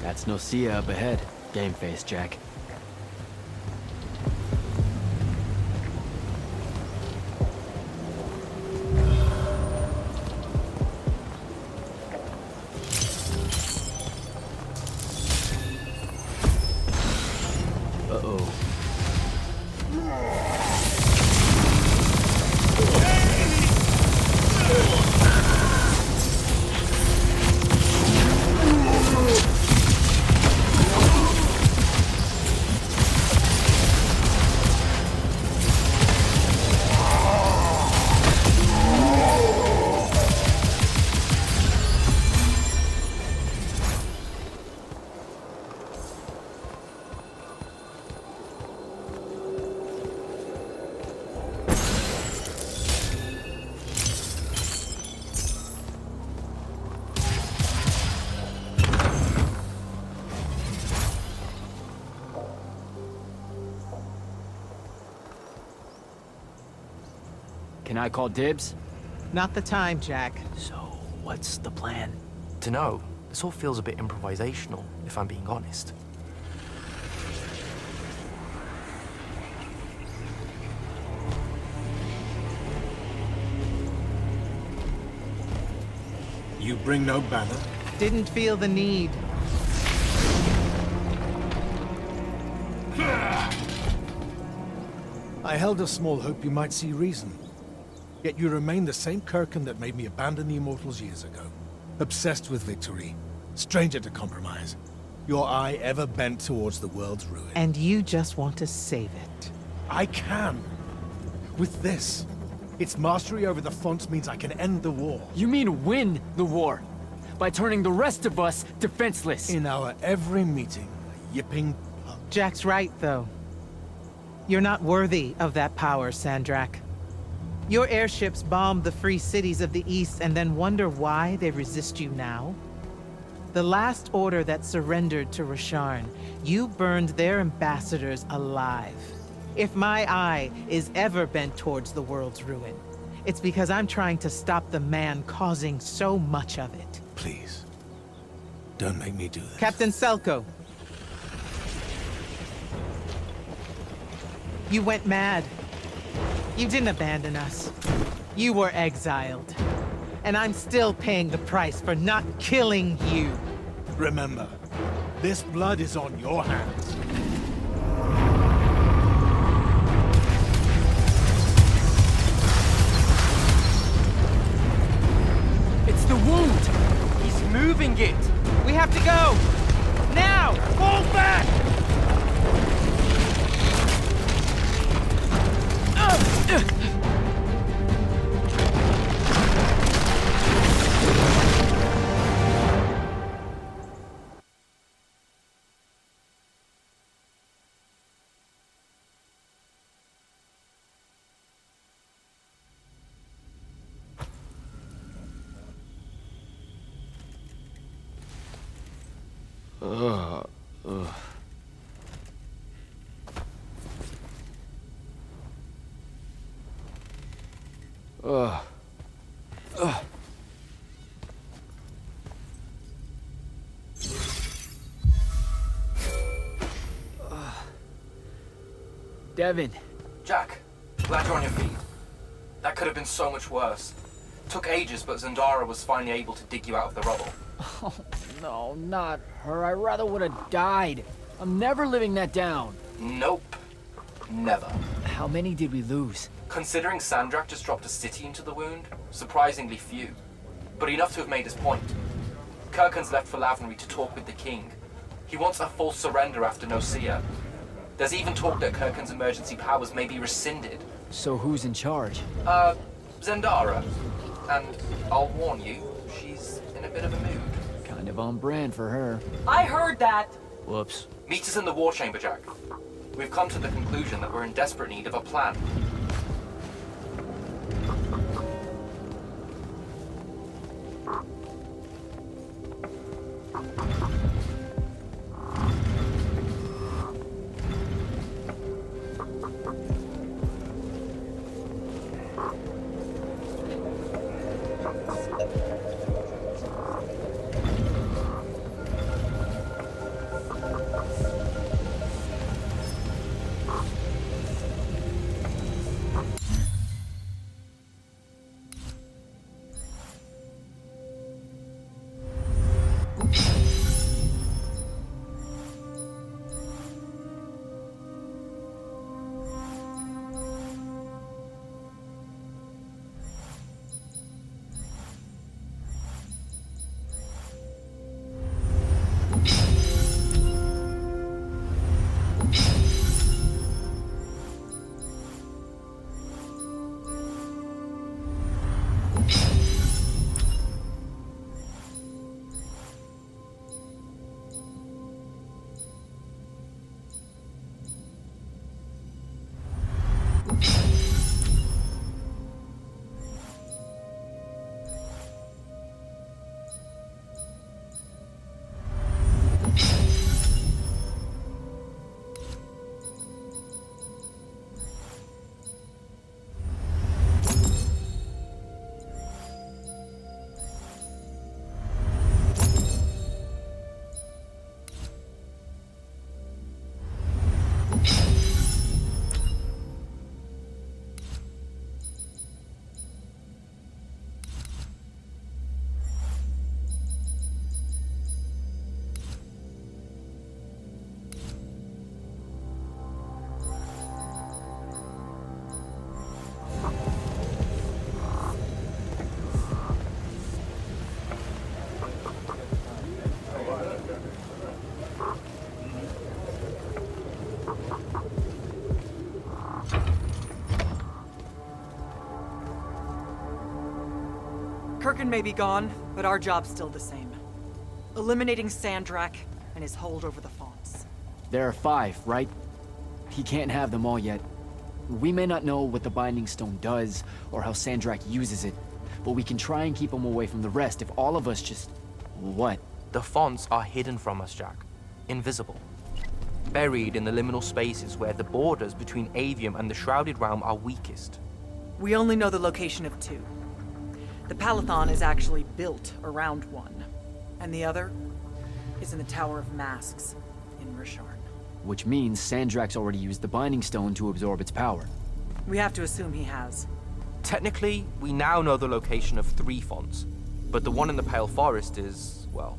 Speaker 1: That's Nocea up ahead. Game face, Jack. Can I call dibs?
Speaker 3: Not the time, Jack.
Speaker 1: So, what's the plan?
Speaker 9: Dunno. This all feels a bit improvisational, if I'm being honest.
Speaker 8: You bring no banner?
Speaker 3: Didn't feel the need.
Speaker 8: I held a small hope you might see reason. Yet you remain the same Kirkin that made me abandon the Immortals years ago. Obsessed with victory. Stranger to compromise. Your eye ever bent towards the world's ruin.
Speaker 3: And you just want to save it.
Speaker 8: I can. With this. Its mastery over the fonts means I can end the war.
Speaker 1: You mean win the war? By turning the rest of us defenseless?
Speaker 8: In our every meeting, a yipping pup.
Speaker 3: Jack's right, though. You're not worthy of that power, Sandrakk. Your airships bomb the free cities of the East and then wonder why they resist you now? The last order that surrendered to Rasharn, you burned their ambassadors alive. If my eye is ever bent towards the world's ruin, it's because I'm trying to stop the man causing so much of it.
Speaker 8: Please. Don't make me do this.
Speaker 3: Captain Selko. You went mad. You didn't abandon us. You were exiled. And I'm still paying the price for not killing you.
Speaker 8: Remember, this blood is on your hands.
Speaker 1: It's the wound!
Speaker 9: He's moving it!
Speaker 3: We have to go! Now! Fall back!
Speaker 1: Devin.
Speaker 5: Jack, glad you're on your feet. That could have been so much worse. Took ages, but Zendara was finally able to dig you out of the rubble.
Speaker 1: Oh, no, not her. I rather would have died. I'm never living that down.
Speaker 5: Nope. Never.
Speaker 1: How many did we lose?
Speaker 5: Considering Sandrakk just dropped a city into the wound, surprisingly few. But enough to have made his point. Kirkin's left for Lavnery to talk with the king. He wants a full surrender after Nocea. There's even talk that Kirkin's emergency powers may be rescinded.
Speaker 1: So who's in charge?
Speaker 5: Zendara. And I'll warn you, she's in a bit of a mood.
Speaker 1: Kind of on brand for her.
Speaker 4: I heard that!
Speaker 1: Whoops.
Speaker 5: Meet us in the war chamber, Jack. We've come to the conclusion that we're in desperate need of a plan.
Speaker 4: Kirkin may be gone, but our job's still the same. Eliminating Sandrakk and his hold over the fonts.
Speaker 1: There are 5, right? He can't have them all yet. We may not know what the Binding Stone does, or how Sandrakk uses it, but we can try and keep him away from the rest if all of us just... What?
Speaker 9: The fonts are hidden from us, Jack. Invisible. Buried in the liminal spaces where the borders between Aveum and the Shrouded Realm are weakest.
Speaker 4: We only know the location of 2. The Palathon is actually built around one, and the other is in the Tower of Masks in Risharn.
Speaker 1: Which means Sandrakk's already used the Binding Stone to absorb its power.
Speaker 4: We have to assume he has.
Speaker 9: Technically, we now know the location of 3 fonts, but the one in the Pale Forest is, well,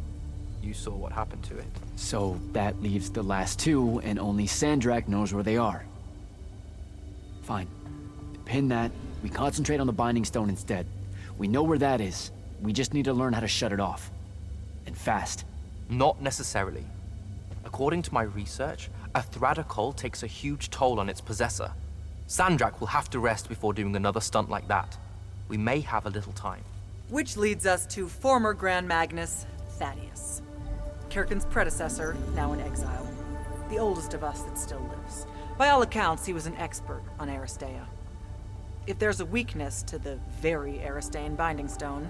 Speaker 9: you saw what happened to it.
Speaker 1: So that leaves the last 2, and only Sandrakk knows where they are. Fine. Pin that. We concentrate on the Binding Stone instead. We know where that is. We just need to learn how to shut it off. And fast.
Speaker 9: Not necessarily. According to my research, a Thradda Cull takes a huge toll on its possessor. Sandrakk will have to rest before doing another stunt like that. We may have a little time.
Speaker 4: Which leads us to former Grand Magnus, Thaddeus. Kirkin's predecessor, now in exile. The oldest of us that still lives. By all accounts, he was an expert on Aristea. If there's a weakness to the very Aristean Binding Stone,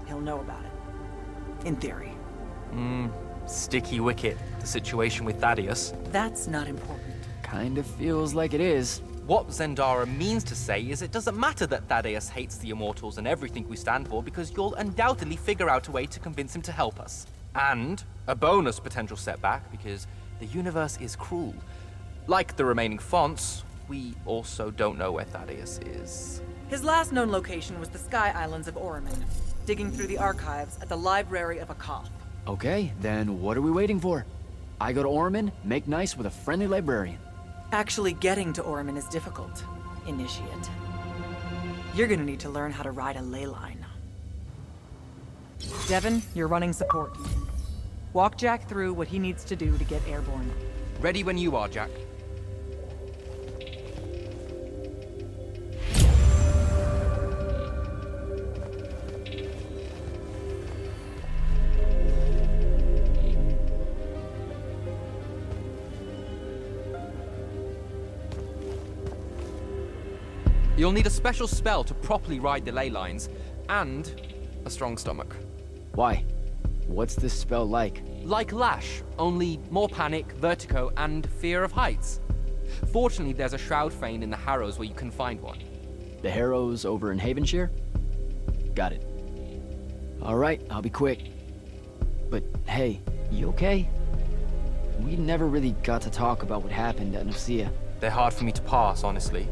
Speaker 4: he'll know about it. In theory.
Speaker 9: Sticky wicket, the situation with Thaddeus.
Speaker 4: That's not important.
Speaker 1: Kind of feels like it is.
Speaker 9: What Zendara means to say is it doesn't matter that Thaddeus hates the Immortals and everything we stand for, because you'll undoubtedly figure out a way to convince him to help us. And a bonus potential setback, because the universe is cruel. Like the remaining fonts, we also don't know where Thaddeus is.
Speaker 4: His last known location was the Sky Islands of Oromon, digging through the archives at the Library of Akoth.
Speaker 1: Okay, then what are we waiting for? I go to Oromon, make nice with a friendly librarian.
Speaker 4: Actually getting to Oromon is difficult, Initiate. You're gonna need to learn how to ride a ley line. Devin, you're running support. Walk Jack through what he needs to do to get airborne.
Speaker 9: Ready when you are, Jack. You'll need a special spell to properly ride the ley lines, and a strong stomach.
Speaker 1: Why? What's this spell like?
Speaker 9: Like Lash, only more panic, vertigo, and fear of heights. Fortunately, there's a Shroud Fane in the Harrows where you can find one.
Speaker 1: The Harrows over in Havenshire? Got it. Alright, I'll be quick. But hey, you okay? We never really got to talk about what happened at Nocea.
Speaker 9: They're hard for me to pass, honestly.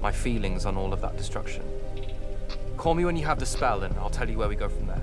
Speaker 9: My feelings on all of that destruction. Call me when you have the spell, and I'll tell you where we go from there.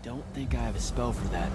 Speaker 1: Don't think I have a spell for that.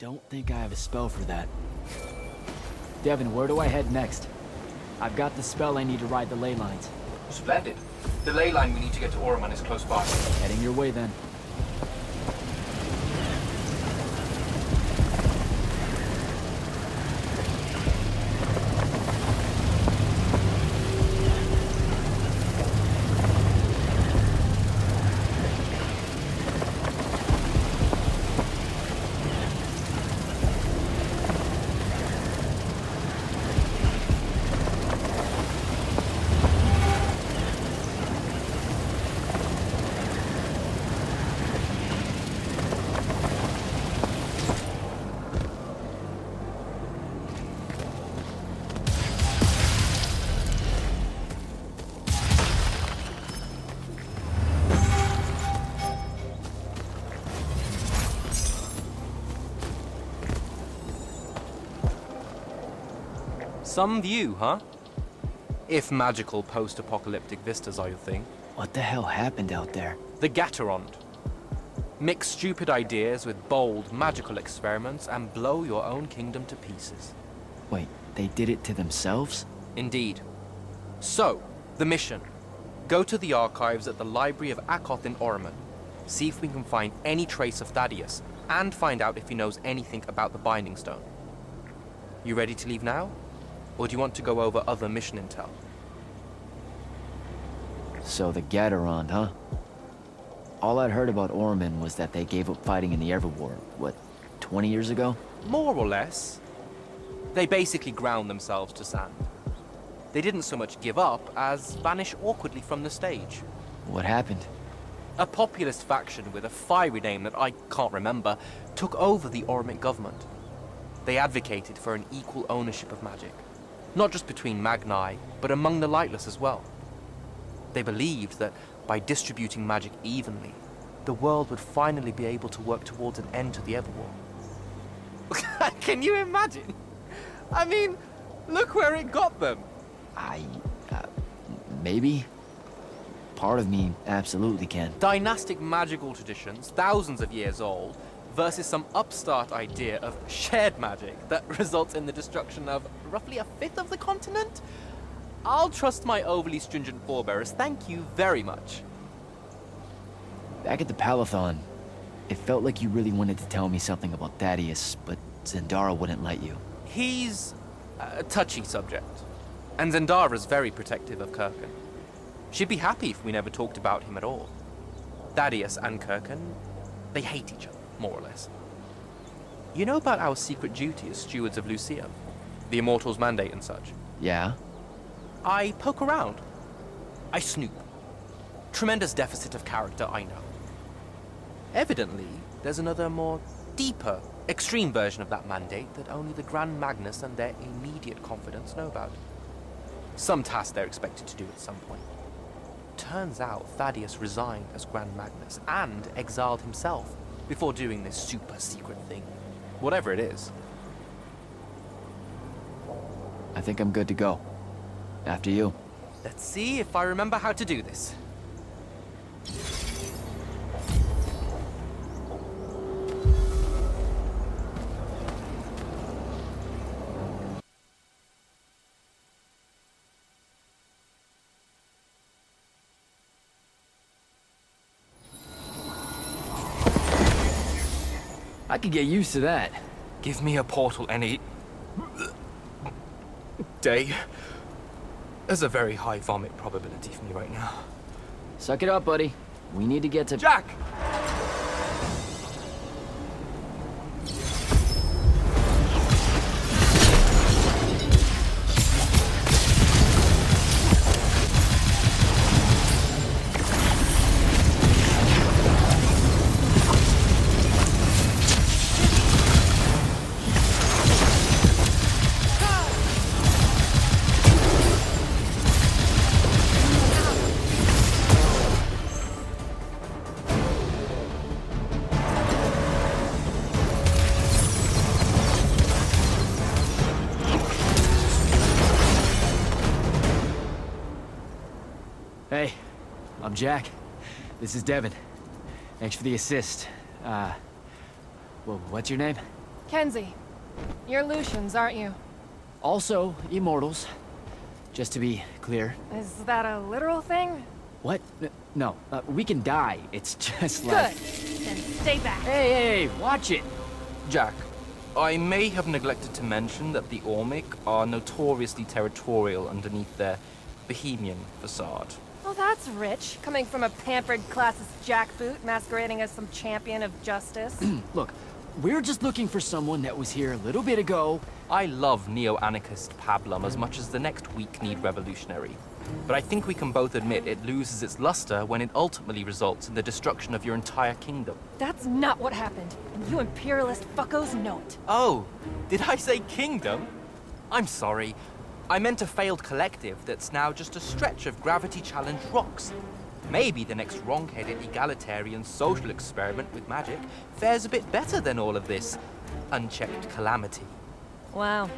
Speaker 1: don't think I have a spell for that. Devin, where do I head next? I've got the spell I need to ride the ley lines.
Speaker 5: Splendid. The ley line we need to get to Orman is close by.
Speaker 1: Heading your way then.
Speaker 9: Some view, huh? If magical post-apocalyptic vistas are your thing.
Speaker 1: What the hell happened out there?
Speaker 9: The Gatorond. Mix stupid ideas with bold, magical experiments and blow your own kingdom to pieces.
Speaker 1: Wait, they did it to themselves?
Speaker 9: Indeed. So, the mission. Go to the archives at the Library of Akoth in Orman. See if we can find any trace of Thaddeus, and find out if he knows anything about the Binding Stone. You ready to leave now? Or do you want to go over other mission intel?
Speaker 1: So the Gatorond, huh? All I'd heard about Orman was that they gave up fighting in the Everwar, what, 20 years ago?
Speaker 9: More or less. They basically ground themselves to sand. They didn't so much give up as vanish awkwardly from the stage.
Speaker 1: What happened?
Speaker 9: A populist faction with a fiery name that I can't remember took over the Ormic government. They advocated for an equal ownership of magic. Not just between Magni, but among the lightless as well. They believed that by distributing magic evenly, the world would finally be able to work towards an end to the Everwar. Can you imagine? I mean, look where it got them.
Speaker 1: Maybe? Part of me absolutely can.
Speaker 9: Dynastic magical traditions, thousands of years old, versus some upstart idea of shared magic that results in the destruction of roughly a fifth of the continent? I'll trust my overly stringent forebears, thank you very much.
Speaker 1: Back at the Palathon, it felt like you really wanted to tell me something about Thaddeus, but Zendara wouldn't let you.
Speaker 9: He's a touchy subject, and Zendara's very protective of Kirkan. She'd be happy if we never talked about him at all. Thaddeus and Kirkan, they hate each other, more or less. You know about our secret duty as stewards of Lucia? The Immortals' mandate and such?
Speaker 1: Yeah?
Speaker 9: I poke around. I snoop. Tremendous deficit of character, I know. Evidently, there's another more deeper, extreme version of that mandate that only the Grand Magnus and their immediate confidants know about. Some task they're expected to do at some point. Turns out Thaddeus resigned as Grand Magnus and exiled himself before doing this super secret thing. Whatever it is.
Speaker 1: I think I'm good to go. After you.
Speaker 9: Let's see if I remember how to do this.
Speaker 1: I could get used to that.
Speaker 9: Give me a portal any day. There's a very high vomit probability for me right now.
Speaker 1: Suck it up, buddy. We need to get to...
Speaker 9: Jack!
Speaker 1: Hey, I'm Jack. This is Devin. Thanks for the assist. Well, what's your name?
Speaker 11: Kenzie, you're Lucians, aren't you?
Speaker 1: Also, immortals. Just to be clear.
Speaker 11: Is that a literal thing?
Speaker 1: What? No, we can die. It's just
Speaker 11: Good.
Speaker 1: like...
Speaker 11: Then stay back.
Speaker 1: Hey, watch it!
Speaker 9: Jack, I may have neglected to mention that the Ormic are notoriously territorial underneath their Bohemian facade.
Speaker 11: Well, that's rich, coming from a pampered classist jackboot masquerading as some champion of justice.
Speaker 1: Look, we're just looking for someone that was here a little bit ago.
Speaker 9: I love neo-anarchist pablum as much as the next weak-kneed revolutionary. But I think we can both admit it loses its luster when it ultimately results in the destruction of your entire kingdom.
Speaker 11: That's not what happened, and you imperialist fuckos know it.
Speaker 9: Oh, did I say kingdom? I'm sorry. I meant a failed collective that's now just a stretch of gravity-challenged rocks. Maybe the next wrong-headed egalitarian social experiment with magic fares a bit better than all of this unchecked calamity.
Speaker 11: Wow.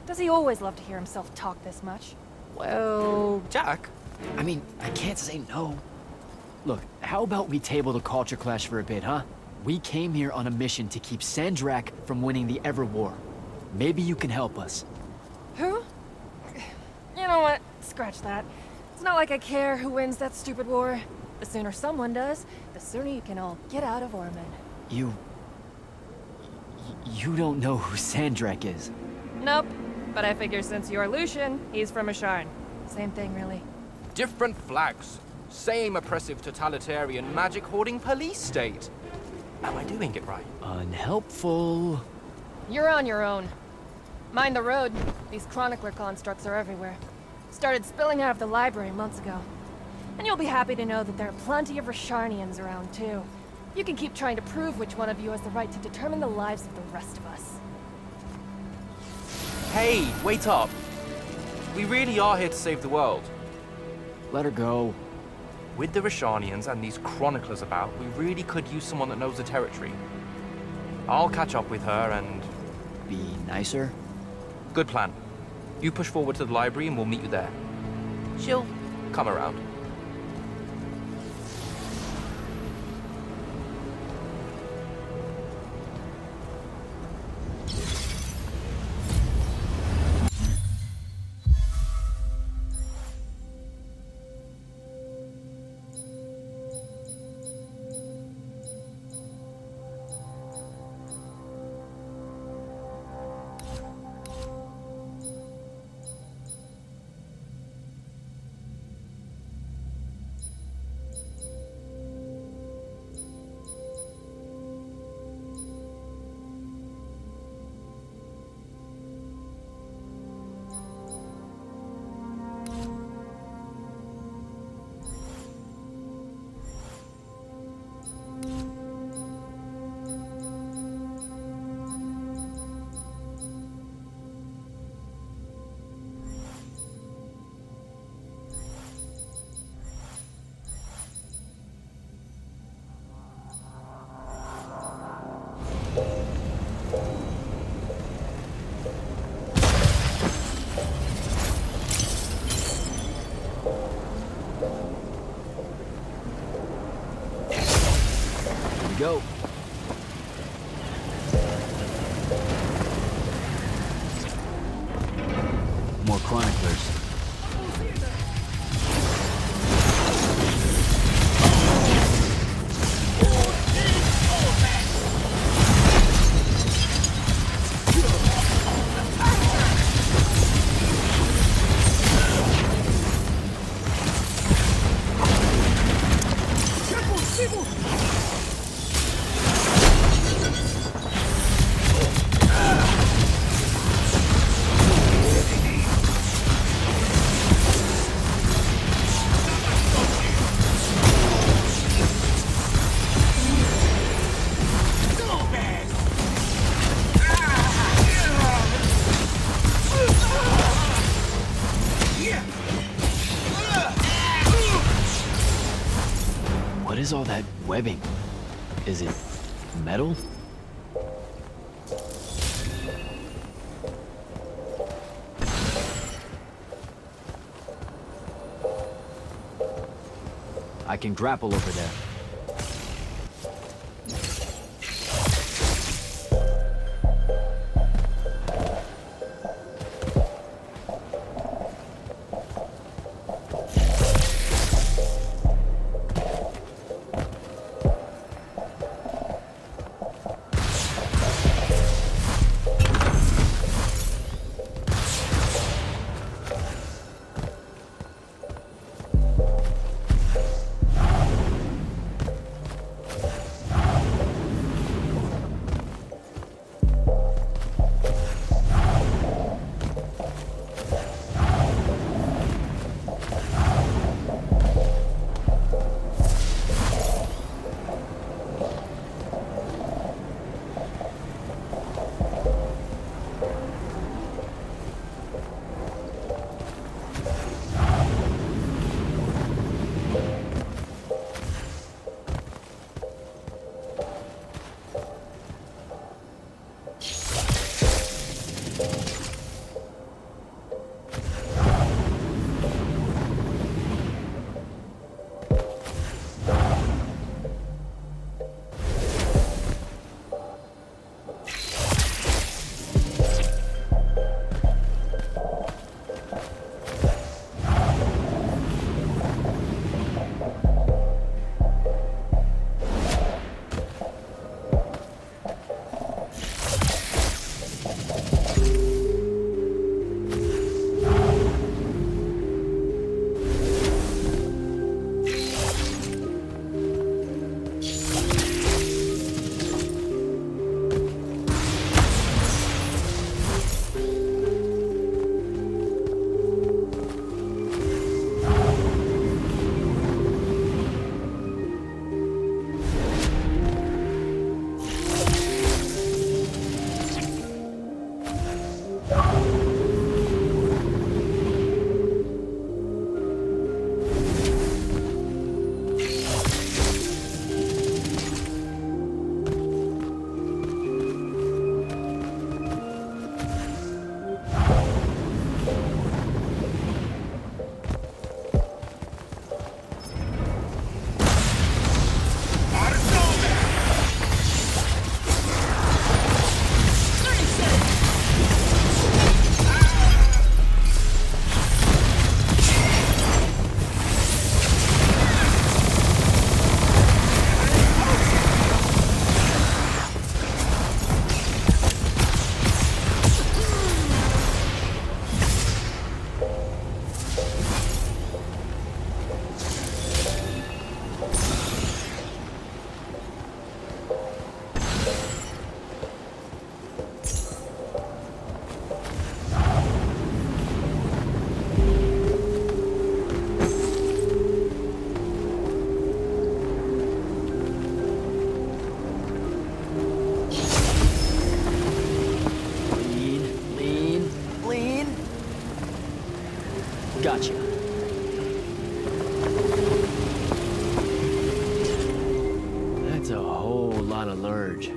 Speaker 11: Does he always love to hear himself talk this much?
Speaker 9: Well, Jack?
Speaker 1: I mean, I can't say no. Look, how about we table the culture clash for a bit, huh? We came here on a mission to keep Sandrakk from winning the Ever War. Maybe you can help us.
Speaker 11: Who? You know what? Scratch that. It's not like I care who wins that stupid war. The sooner someone does, the sooner you can all get out of Ormond.
Speaker 1: You don't know who Sandrakk is.
Speaker 11: Nope. But I figure since you're Lucian, he's from Asharn. Same thing, really.
Speaker 9: Different flags. Same oppressive totalitarian magic-hoarding police state. Am I doing it right?
Speaker 1: Unhelpful.
Speaker 11: You're on your own. Mind the road. These chronicler constructs are everywhere. Started spilling out of the library months ago. And you'll be happy to know that there are plenty of Rasharnians around, too. You can keep trying to prove which one of you has the right to determine the lives of the rest of us.
Speaker 9: Hey, wait up. We really are here to save the world.
Speaker 1: Let her go.
Speaker 9: With the Rasharnians and these chroniclers about, we really could use someone that knows the territory. I'll catch up with her and...
Speaker 1: Be nicer?
Speaker 9: Good plan. You push forward to the library and we'll meet you there. She'll come around.
Speaker 1: Go. More chroniclers. What is all that webbing? Is it metal? I can grapple over there. splurge.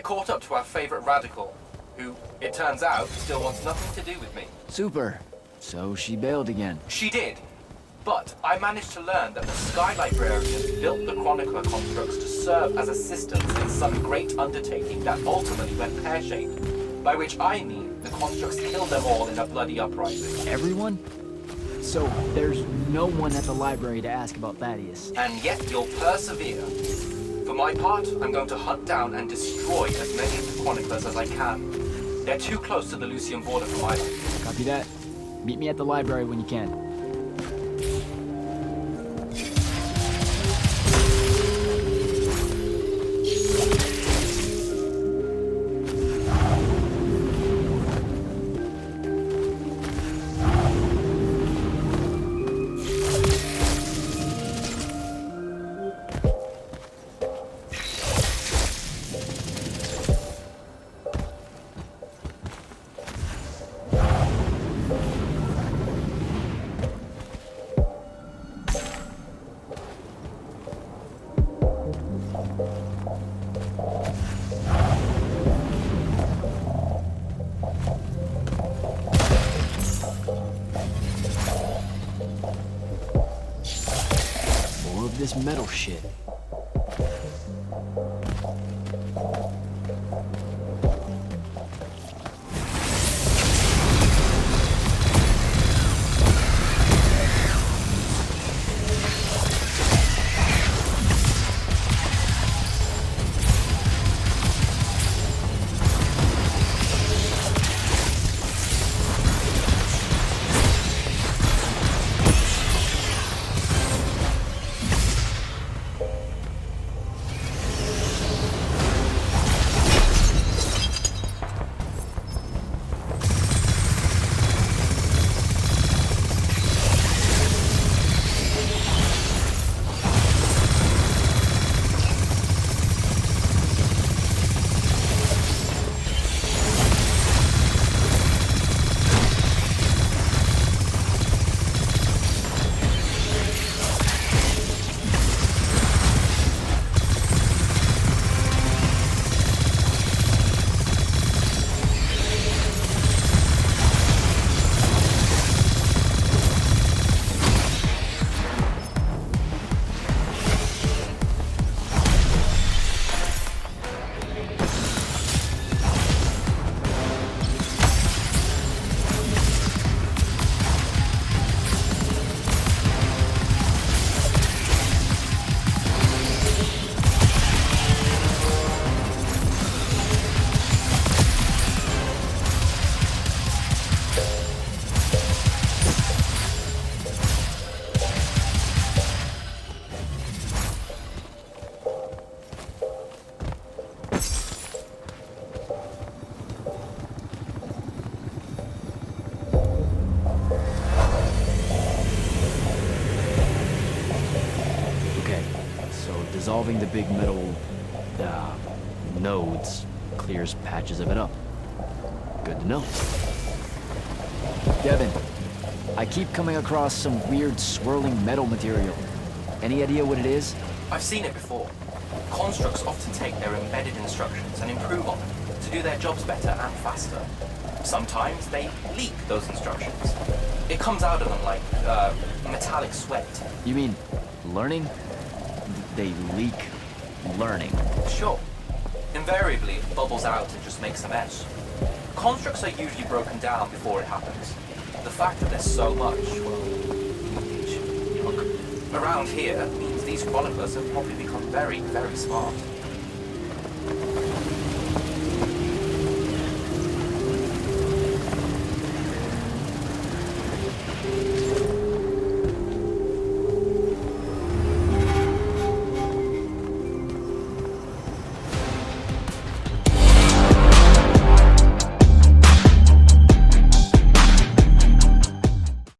Speaker 5: caught up to our favorite radical, who, it turns out, still wants nothing to do with me.
Speaker 1: Super. So she bailed again.
Speaker 5: She did. But I managed to learn that the Sky Librarian built the Chronicler constructs to serve as assistants in some great undertaking that ultimately went pear-shaped. By which I mean the constructs killed them all in a bloody uprising.
Speaker 1: Everyone? So there's no one at the library to ask about Thaddeus.
Speaker 5: And yet you'll persevere. For my part, I'm going to hunt down and destroy as many of the chroniclers as I can. They're too close to the Lucian border for my life.
Speaker 1: Copy that. Meet me at the library when you can. This metal shit. Dissolving the big metal nodes clears patches of it up. Good to know. Devin, I keep coming across some weird swirling metal material. Any idea what it is?
Speaker 5: I've seen it before. Constructs often take their embedded instructions and improve on them to do their jobs better and faster. Sometimes they leak those instructions. It comes out of them like metallic sweat.
Speaker 1: You mean learning? They leak learning.
Speaker 5: Sure. Invariably, it bubbles out and just makes a mess. Constructs are usually broken down before it happens. The fact that there's so much, well, look, around here means these chroniclers have probably become very, very smart.